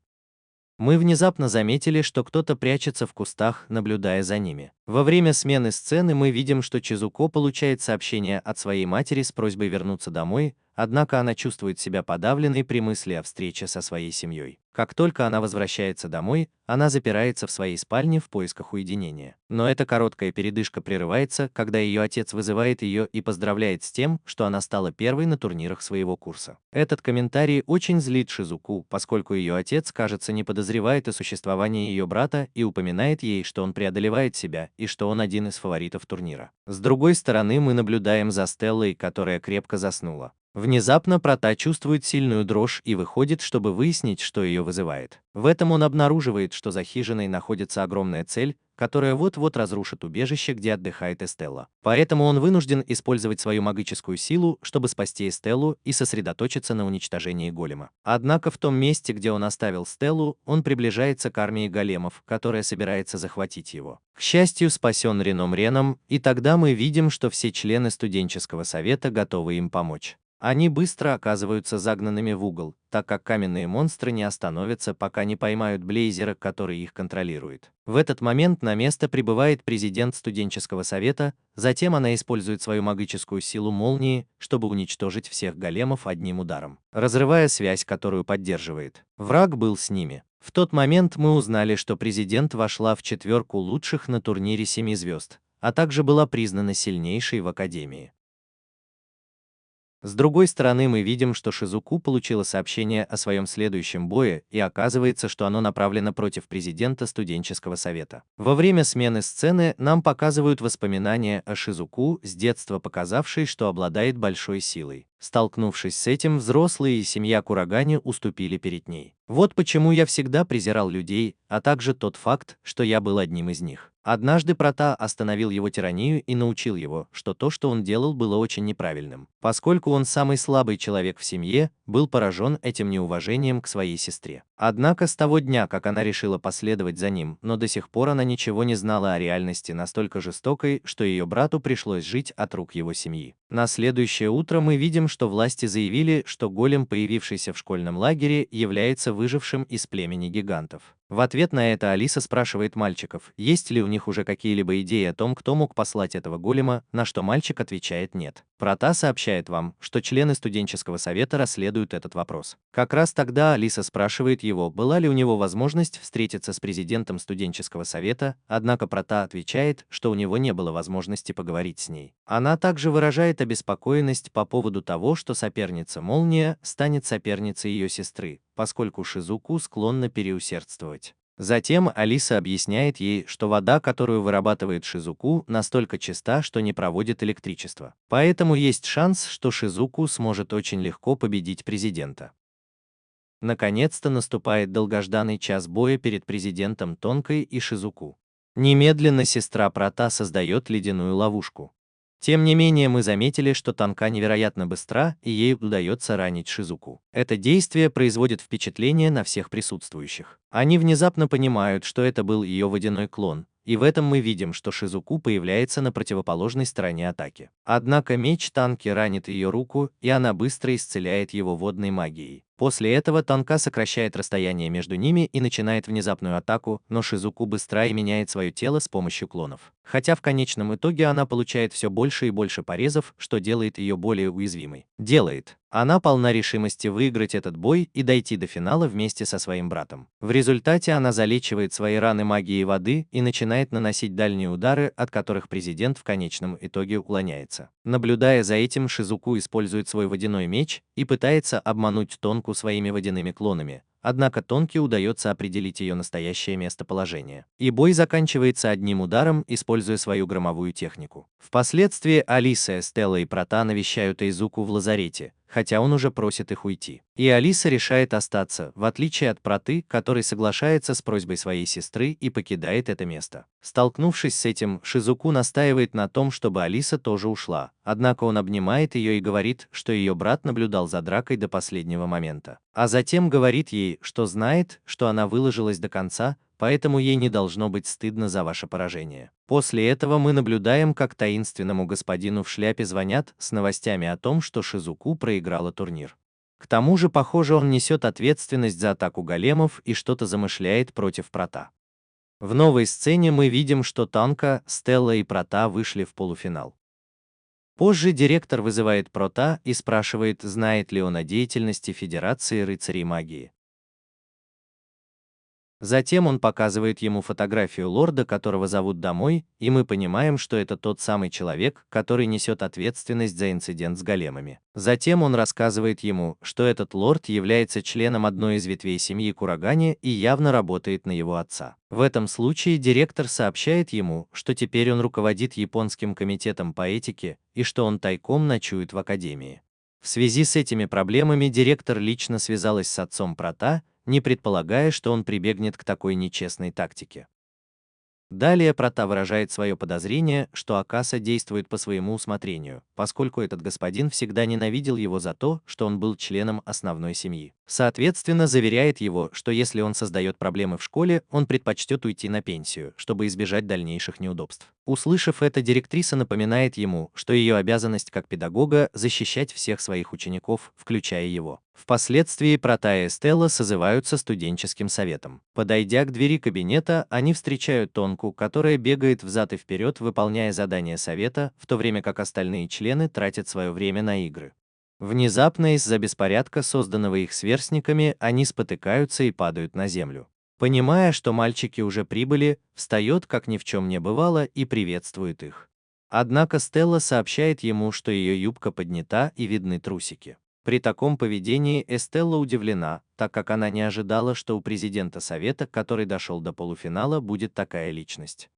[SPEAKER 2] Мы внезапно заметили, что кто-то прячется в кустах, наблюдая за ними. Во время смены сцены мы видим, что Чизуко получает сообщение от своей матери с просьбой вернуться домой, однако она чувствует себя подавленной при мысли о встрече со своей семьей. Как только она возвращается домой, она запирается в своей спальне в поисках уединения. Но эта короткая передышка прерывается, когда ее отец вызывает ее и поздравляет с тем, что она стала первой на турнирах своего курса. Этот комментарий очень злит Шизуку, поскольку ее отец, кажется, не подозревает о существовании ее брата и упоминает ей, что он преодолевает себя и что он один из фаворитов турнира. С другой стороны, мы наблюдаем за Стеллой, которая крепко заснула. Внезапно Прата чувствует сильную дрожь и выходит, чтобы выяснить, что ее вызывает. В этом он обнаруживает, что за хижиной находится огромная цель, которая вот-вот разрушит убежище, где отдыхает Эстелла. Поэтому он вынужден использовать свою магическую силу, чтобы спасти Эстеллу и сосредоточиться на уничтожении голема. Однако в том месте, где он оставил Стеллу, он приближается к армии големов, которая собирается захватить его. К счастью, спасен Реном Реном, и тогда мы видим, что все члены студенческого совета готовы им помочь. Они быстро оказываются загнанными в угол, так как каменные монстры не остановятся, пока не поймают Блейзера, который их контролирует. В этот момент на место прибывает президент студенческого совета, затем она использует свою магическую силу молнии, чтобы уничтожить всех големов одним ударом, разрывая связь, которую поддерживает. Враг был с ними. В тот момент мы узнали, что президент вошла в 4 лучших на турнире 7 звезд, а также была признана сильнейшей в Академии. С другой стороны, мы видим, что Шизуку получила сообщение о своем следующем бое, и оказывается, что оно направлено против президента студенческого совета. Во время смены сцены нам показывают воспоминания о Шизуку, с детства показавшей, что обладает большой силой. Столкнувшись с этим, взрослые и семья Курагани уступили перед ней. Вот почему я всегда презирал людей, а также тот факт, что я был одним из них. Однажды Прата остановил его тиранию и научил его, что то, что он делал, было очень неправильным. поскольку он самый слабый человек в семье, был поражен этим неуважением к своей сестре. Однако с того дня, как она решила последовать за ним, но до сих пор она ничего не знала о реальности настолько жестокой, что ее брату пришлось жить от рук его семьи. На следующее утро мы видим, что власти заявили, что голем, появившийся в школьном лагере, является выжившим из племени гигантов. В ответ на это Алиса спрашивает мальчиков, есть ли у них уже какие-либо идеи о том, кто мог послать этого голема, на что мальчик отвечает нет. Прота сообщает вам, что члены студенческого совета расследуют этот вопрос. Как раз тогда Алиса спрашивает его, была ли у него возможность встретиться с президентом студенческого совета, однако Прота отвечает, что у него не было возможности поговорить с ней. Она также выражает обеспокоенность по поводу того, что соперница Молния станет соперницей ее сестры, поскольку Шизуку склонна переусердствовать. Затем Алиса объясняет ей, что вода, которую вырабатывает Шизуку, настолько чиста, что не проводит электричество. Поэтому есть шанс, что Шизуку сможет очень легко победить президента. Наконец-то наступает долгожданный час боя перед президентом Тонкой и Шизуку. Немедленно сестра Прота создает ледяную ловушку. Тем не менее, мы заметили, что Тонка невероятно быстра, и ей удается ранить Шизуку. Это действие производит впечатление на всех присутствующих. Они внезапно понимают, что это был ее водяной клон, и в этом мы видим, что Шизуку появляется на противоположной стороне атаки. Однако меч Танки ранит ее руку, и она быстро исцеляет его водной магией. После этого Тонка сокращает расстояние между ними и начинает внезапную атаку, но Шизуку быстро и меняет свое тело с помощью клонов. Хотя в конечном итоге она получает все больше и больше порезов, что делает ее более уязвимой. Она полна решимости выиграть этот бой и дойти до финала вместе со своим братом. В результате она залечивает свои раны магией воды и начинает наносить дальние удары, от которых президент в конечном итоге уклоняется. Наблюдая за этим, Шизуку использует свой водяной меч и пытается обмануть Тонку своими водяными клонами. Однако Тонке удается определить ее настоящее местоположение. И бой заканчивается одним ударом, используя свою громовую технику. Впоследствии Алиса, Стелла и Прота навещают Эйзуку в лазарете, хотя он уже просит их уйти. И Алиса решает остаться, в отличие от Проты, который соглашается с просьбой своей сестры и покидает это место. Столкнувшись с этим, Шизуку настаивает на том, чтобы Алиса тоже ушла, однако он обнимает ее и говорит, что ее брат наблюдал за дракой до последнего момента. А затем говорит ей, что знает, что она выложилась до конца, поэтому ей не должно быть стыдно за ваше поражение. После этого мы наблюдаем, как таинственному господину в шляпе звонят с новостями о том, что Шизуку проиграла турнир. К тому же, похоже, он несет ответственность за атаку големов и что-то замышляет против Прота. В новой сцене мы видим, что Танка, Стелла и Прота вышли в полуфинал. Позже директор вызывает Прота и спрашивает, знает ли он о деятельности Федерации рыцарей магии. Затем он показывает ему фотографию лорда, которого зовут домой, и мы понимаем, что это тот самый человек, который несет ответственность за инцидент с големами. Затем он рассказывает ему, что этот лорд является членом одной из ветвей семьи Курагани и явно работает на его отца. В этом случае директор сообщает ему, что теперь он руководит японским комитетом по этике и что он тайком ночует в академии. В связи с этими проблемами директор лично связалась с отцом Прота, не предполагая, что он прибегнет к такой нечестной тактике. Далее Прота выражает свое подозрение, что Акаса действует по своему усмотрению, поскольку этот господин всегда ненавидел его за то, что он был членом основной семьи. Соответственно, заверяет его, что если он создает проблемы в школе, он предпочтет уйти на пенсию, чтобы избежать дальнейших неудобств. Услышав это, директриса напоминает ему, что ее обязанность как педагога защищать всех своих учеников, включая его. Впоследствии Прота и Стелла созываются студенческим советом. Подойдя к двери кабинета, они встречают Тонку, которая бегает взад и вперед, выполняя задания совета, в то время как остальные члены тратят свое время на игры. Внезапно из-за беспорядка, созданного их сверстниками, они спотыкаются и падают на землю. Понимая, что мальчики уже прибыли, встает, как ни в чем не бывало, и приветствует их. Однако Стелла сообщает ему, что ее юбка поднята и видны трусики. При таком поведении Эстелла удивлена, так как она не ожидала, что у президента совета, который дошел до полуфинала, будет такая личность.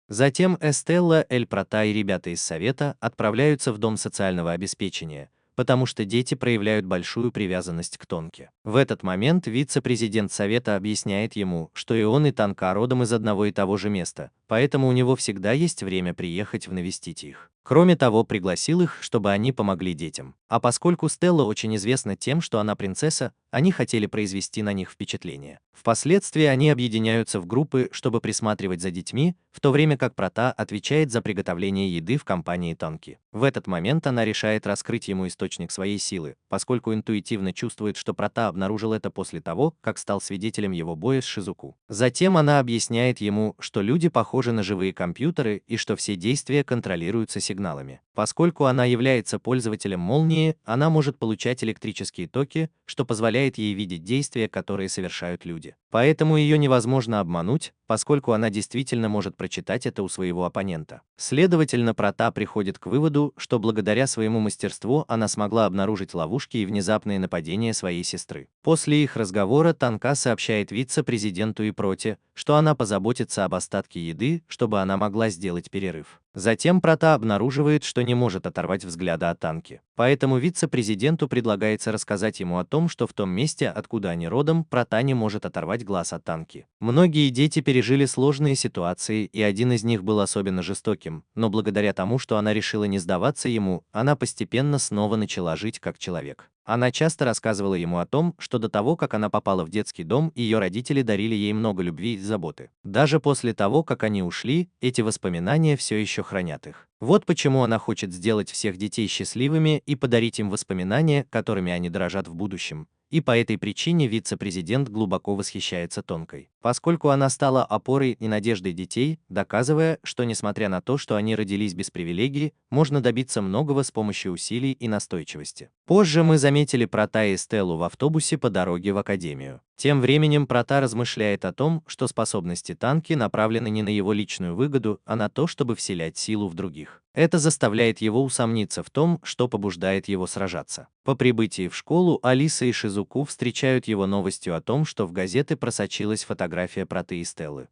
[SPEAKER 2] Затем Эстелла, Эль Прота и ребята из совета отправляются в дом социального обеспечения, потому что дети проявляют большую привязанность к Тонке. В этот момент вице-президент совета объясняет ему, что и он, и Тонка родом из одного и того же места, поэтому у него всегда есть время приехать навестить их. Кроме того, пригласил их, чтобы они помогли детям. А поскольку Стелла очень известна тем, что она принцесса, они хотели произвести на них впечатление. Впоследствии они объединяются в группы, чтобы присматривать за детьми, в то время как Прота отвечает за приготовление еды в компании Танки. В этот момент она решает раскрыть ему источник своей силы, поскольку интуитивно чувствует, что Прота обнаружил это после того, как стал свидетелем его боя с Шизуку. Затем она объясняет ему, что люди похожи на живые компьютеры и что все действия контролируются сигналами. Поскольку она является пользователем молнии, она может получать электрические токи, что позволяет ей видеть действия, которые совершают люди. Поэтому ее невозможно обмануть, поскольку она действительно может прочитать это у своего оппонента. Следовательно, Прота приходит к выводу, что благодаря своему мастерству она смогла обнаружить ловушки и внезапные нападения своей сестры. После их разговора Танка сообщает вице-президенту и Проте, что она позаботится об остатке еды, чтобы она могла сделать перерыв. Затем Прота обнаруживает, что не может оторвать взгляда от Танки. Поэтому вице-президенту предлагается рассказать ему о том, что в том месте, откуда они родом, Прота не может оторвать глаз от Танки. Многие дети пережили сложные ситуации, и один из них был особенно жестоким, но благодаря тому, что она решила не сдаваться ему, она постепенно снова начала жить как человек. Она часто рассказывала ему о том, что до того, как она попала в детский дом, ее родители дарили ей много любви и заботы. Даже после того, как они ушли, эти воспоминания все еще хранят их. Вот почему она хочет сделать всех детей счастливыми и подарить им воспоминания, которыми они дорожат в будущем. И по этой причине вице-президент глубоко восхищается Тонкой, поскольку она стала опорой и надеждой детей, доказывая, что несмотря на то, что они родились без привилегий, можно добиться многого с помощью усилий и настойчивости. Позже мы заметили Прота и Стеллу в автобусе по дороге в академию. Тем временем Прота размышляет о том, что способности Танки направлены не на его личную выгоду, а на то, чтобы вселять силу в других. Это заставляет его усомниться в том, что побуждает его сражаться. По прибытии в школу Алиса и Шизуку встречают его новостью о том, что в газеты просочилась фотография Проты и Стеллы.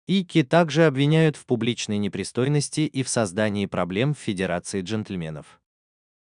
[SPEAKER 2] Ики также обвиняют в публичной непристойности и в создании проблем в Федерации джентльменов.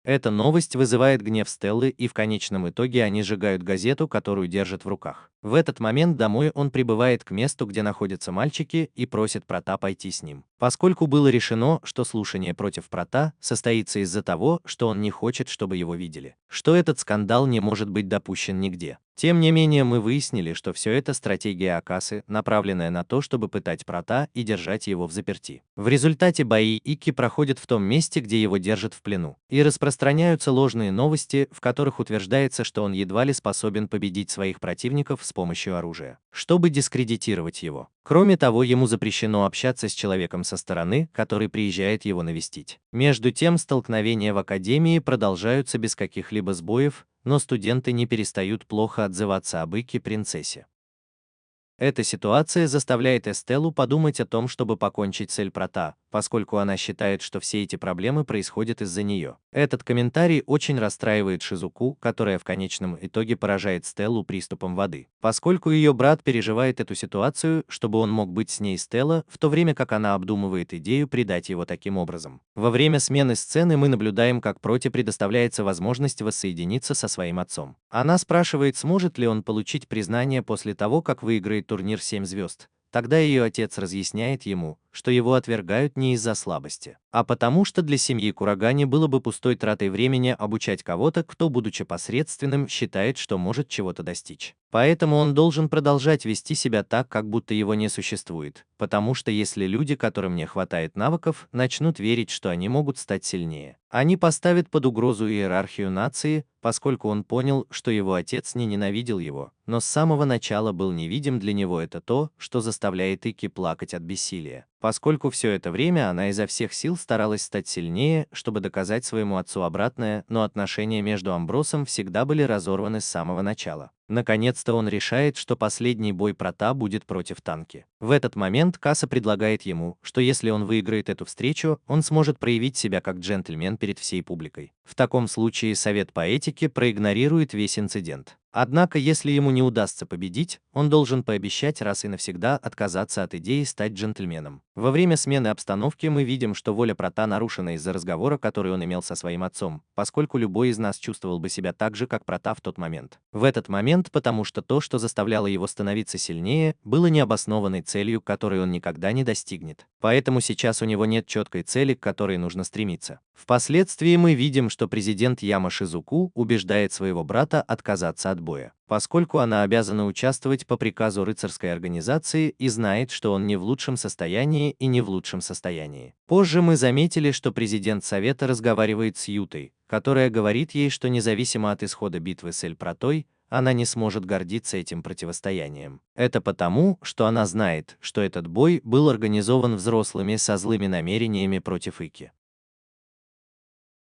[SPEAKER 2] Эта новость вызывает гнев Стеллы, и в конечном итоге они сжигают газету, которую держат в руках. В этот момент домой он прибывает к месту, где находятся мальчики, и просит Прота пойти с ним. Поскольку было решено, что слушание против Прота состоится из-за того, что он не хочет, чтобы его видели, что этот скандал не может быть допущен нигде. Тем не менее, мы выяснили, что все это стратегия Акасы, направленная на то, чтобы пытать Прота и держать его взаперти. В результате бои Ики проходят в том месте, где его держат в плену, и распространяются ложные новости, в которых утверждается, что он едва ли способен победить своих противников с помощью оружия, чтобы дискредитировать его. Кроме того, ему запрещено общаться с человеком со стороны, который приезжает его навестить. Между тем, столкновения в академии продолжаются без каких-либо сбоев, но студенты не перестают плохо отзываться об Ики-принцессе. Эта ситуация заставляет Эстеллу подумать о том, чтобы покончить с Эль Прота, поскольку она считает, что все эти проблемы происходят из-за нее. Этот комментарий очень расстраивает Шизуку, которая в конечном итоге поражает Стеллу приступом воды. Поскольку ее брат переживает эту ситуацию, чтобы он мог быть с ней Стелла, в то время как она обдумывает идею предать его таким образом. Во время смены сцены мы наблюдаем, как Проте предоставляется возможность воссоединиться со своим отцом. Она спрашивает, сможет ли он получить признание после того, как выиграет турнир 7 звезд. Тогда ее отец разъясняет ему, что его отвергают не из-за слабости, а потому что для семьи Курагани было бы пустой тратой времени обучать кого-то, кто, будучи посредственным, считает, что может чего-то достичь. Поэтому он должен продолжать вести себя так, как будто его не существует, потому что если люди, которым не хватает навыков, начнут верить, что они могут стать сильнее, они поставят под угрозу иерархию нации, поскольку он понял, что его отец не ненавидел его, но с самого начала был невидим для него. Это то, что заставляет Ики плакать от бессилия. Поскольку все это время она изо всех сил старалась стать сильнее, чтобы доказать своему отцу обратное, но отношения между Амбросом всегда были разорваны с самого начала. Наконец-то он решает, что последний бой Прота будет против Танки. В этот момент Каса предлагает ему, что если он выиграет эту встречу, он сможет проявить себя как джентльмен перед всей публикой. В таком случае совет по этике проигнорирует весь инцидент. Однако, если ему не удастся победить, он должен пообещать раз и навсегда отказаться от идеи стать джентльменом. Во время смены обстановки мы видим, что воля Прота нарушена из-за разговора, который он имел со своим отцом, поскольку любой из нас чувствовал бы себя так же, как Прота в тот момент. В этот момент момент, потому что то, что заставляло его становиться сильнее, было необоснованной целью, которой он никогда не достигнет. Поэтому сейчас у него нет четкой цели, к которой нужно стремиться. Впоследствии мы видим, что президент Яма Шизуку убеждает своего брата отказаться от боя, поскольку она обязана участвовать по приказу рыцарской организации и знает, что он не в лучшем состоянии и не в лучшем состоянии. Позже мы заметили, что президент Совета разговаривает с Ютой, которая говорит ей, что независимо от исхода битвы с Эль-Протой, она не сможет гордиться этим противостоянием. Это потому, что она знает, что этот бой был организован взрослыми со злыми намерениями против Ики.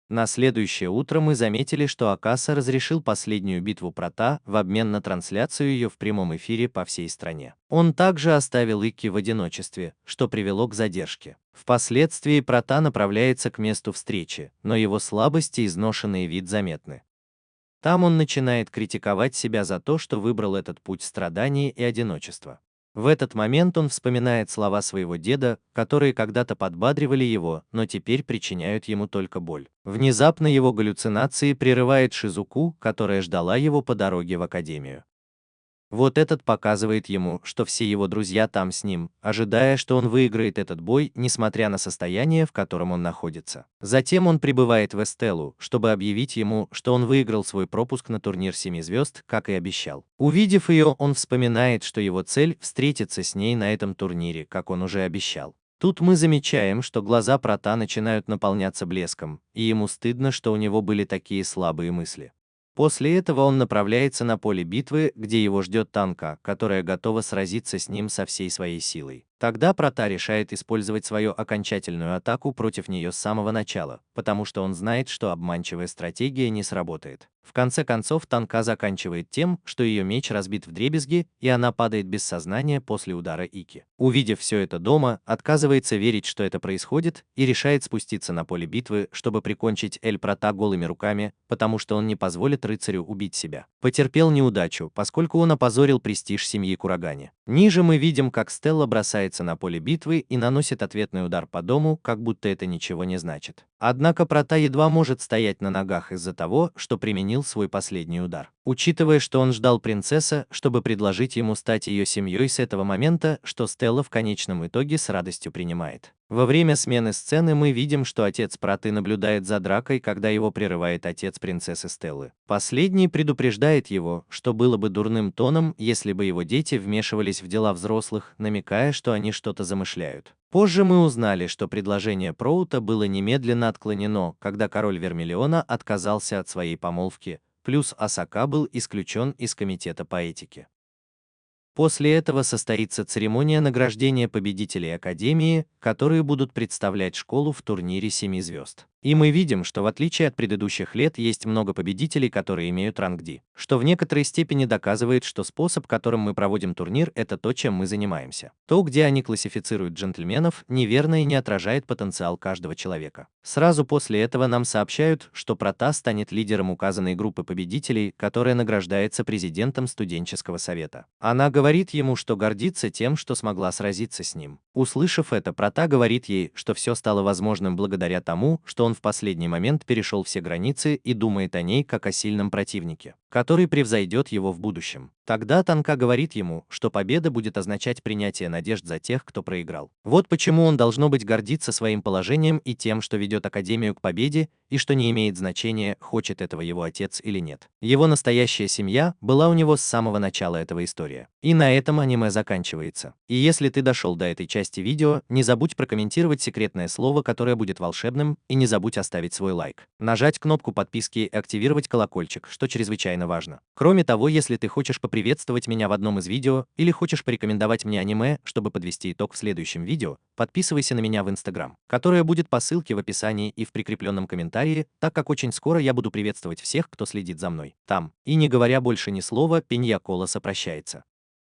[SPEAKER 2] На следующее утро мы заметили, что Акаса разрешил последнюю битву Прота в обмен на трансляцию ее в прямом эфире по всей стране. Он также оставил Ики в одиночестве, что привело к задержке. Впоследствии Прота направляется к месту встречи, но его слабости и изношенный вид заметны. Там он начинает критиковать себя за то, что выбрал этот путь страданий и одиночества. В этот момент он вспоминает слова своего деда, которые когда-то подбадривали его, но теперь причиняют ему только боль. Внезапно его галлюцинации прерывает Шизуку, которая ждала его по дороге в академию. Вот этот показывает ему, что все его друзья там с ним, ожидая, что он выиграет этот бой, несмотря на состояние, в котором он находится. Затем он прибывает в Эстеллу, чтобы объявить ему, что он выиграл свой пропуск на турнир 7 звезд, как и обещал. Увидев ее, он вспоминает, что его цель – встретиться с ней на этом турнире, как он уже обещал. Тут мы замечаем, что глаза Прота начинают наполняться блеском, и ему стыдно, что у него были такие слабые мысли. После этого он направляется на поле битвы, где его ждет Танка, которая готова сразиться с ним со всей своей силой. Тогда Прота решает использовать свою окончательную атаку против нее с самого начала, потому что он знает, что обманчивая стратегия не сработает. В конце концов, Танка заканчивает тем, что ее меч разбит вдребезги, и она падает без сознания после удара Ики. Увидев все это дома, отказывается верить, что это происходит, и решает спуститься на поле битвы, чтобы прикончить Эль-Прота голыми руками, потому что он не позволит рыцарю убить себя. Потерпел неудачу, поскольку он опозорил престиж семьи Курагани. Ниже мы видим, как Стелла бросается на поле битвы и наносит ответный удар по дому, как будто это ничего не значит. Однако Прота едва может стоять на ногах из-за того, что применил свой последний удар. Учитывая, что он ждал принцесса, чтобы предложить ему стать ее семьей с этого момента, что Стелла в конечном итоге с радостью принимает. Во время смены сцены мы видим, что отец Проты наблюдает за дракой, когда его прерывает отец принцессы Стеллы. Последний предупреждает его, что было бы дурным тоном, если бы его дети вмешивались в дела взрослых, намекая, что они что-то замышляют. Позже мы узнали, что предложение Проута было немедленно отклонено, когда король Вермиллиона отказался от своей помолвки, плюс Асака был исключен из комитета по этике. После этого состоится церемония награждения победителей Академии, которые будут представлять школу в турнире 7 звезд. И мы видим, что в отличие от предыдущих лет есть много победителей, которые имеют ранг D, что в некоторой степени доказывает, что способ, которым мы проводим турнир, это то, чем мы занимаемся. То, где они классифицируют джентльменов, неверно и не отражает потенциал каждого человека. Сразу после этого нам сообщают, что Прота станет лидером указанной группы победителей, которая награждается президентом студенческого совета. Она говорит ему, что гордится тем, что смогла сразиться с ним. Услышав это, Прота говорит ей, что все стало возможным благодаря тому, что он в последний момент перешел все границы и думает о ней как о сильном противнике, который превзойдет его в будущем. Тогда Танка говорит ему, что победа будет означать принятие надежд за тех, кто проиграл. Вот почему он должно быть гордиться своим положением и тем, что ведет Академию к победе, и что не имеет значения, хочет этого его отец или нет. Его настоящая семья была у него с самого начала этого истории. И на этом аниме заканчивается. И если ты дошел до этой части видео, не забудь прокомментировать секретное слово, которое будет волшебным, и не забудь оставить свой лайк, нажать кнопку подписки и активировать колокольчик, что чрезвычайно важно. Кроме того, если ты хочешь поприветствовать меня в одном из видео или хочешь порекомендовать мне аниме, чтобы подвести итог в следующем видео, подписывайся на меня в Instagram, которое будет по ссылке в описании и в прикрепленном комментарии, так как очень скоро я буду приветствовать всех, кто следит за мной там. И не говоря больше ни слова, Пенья Колоса прощается.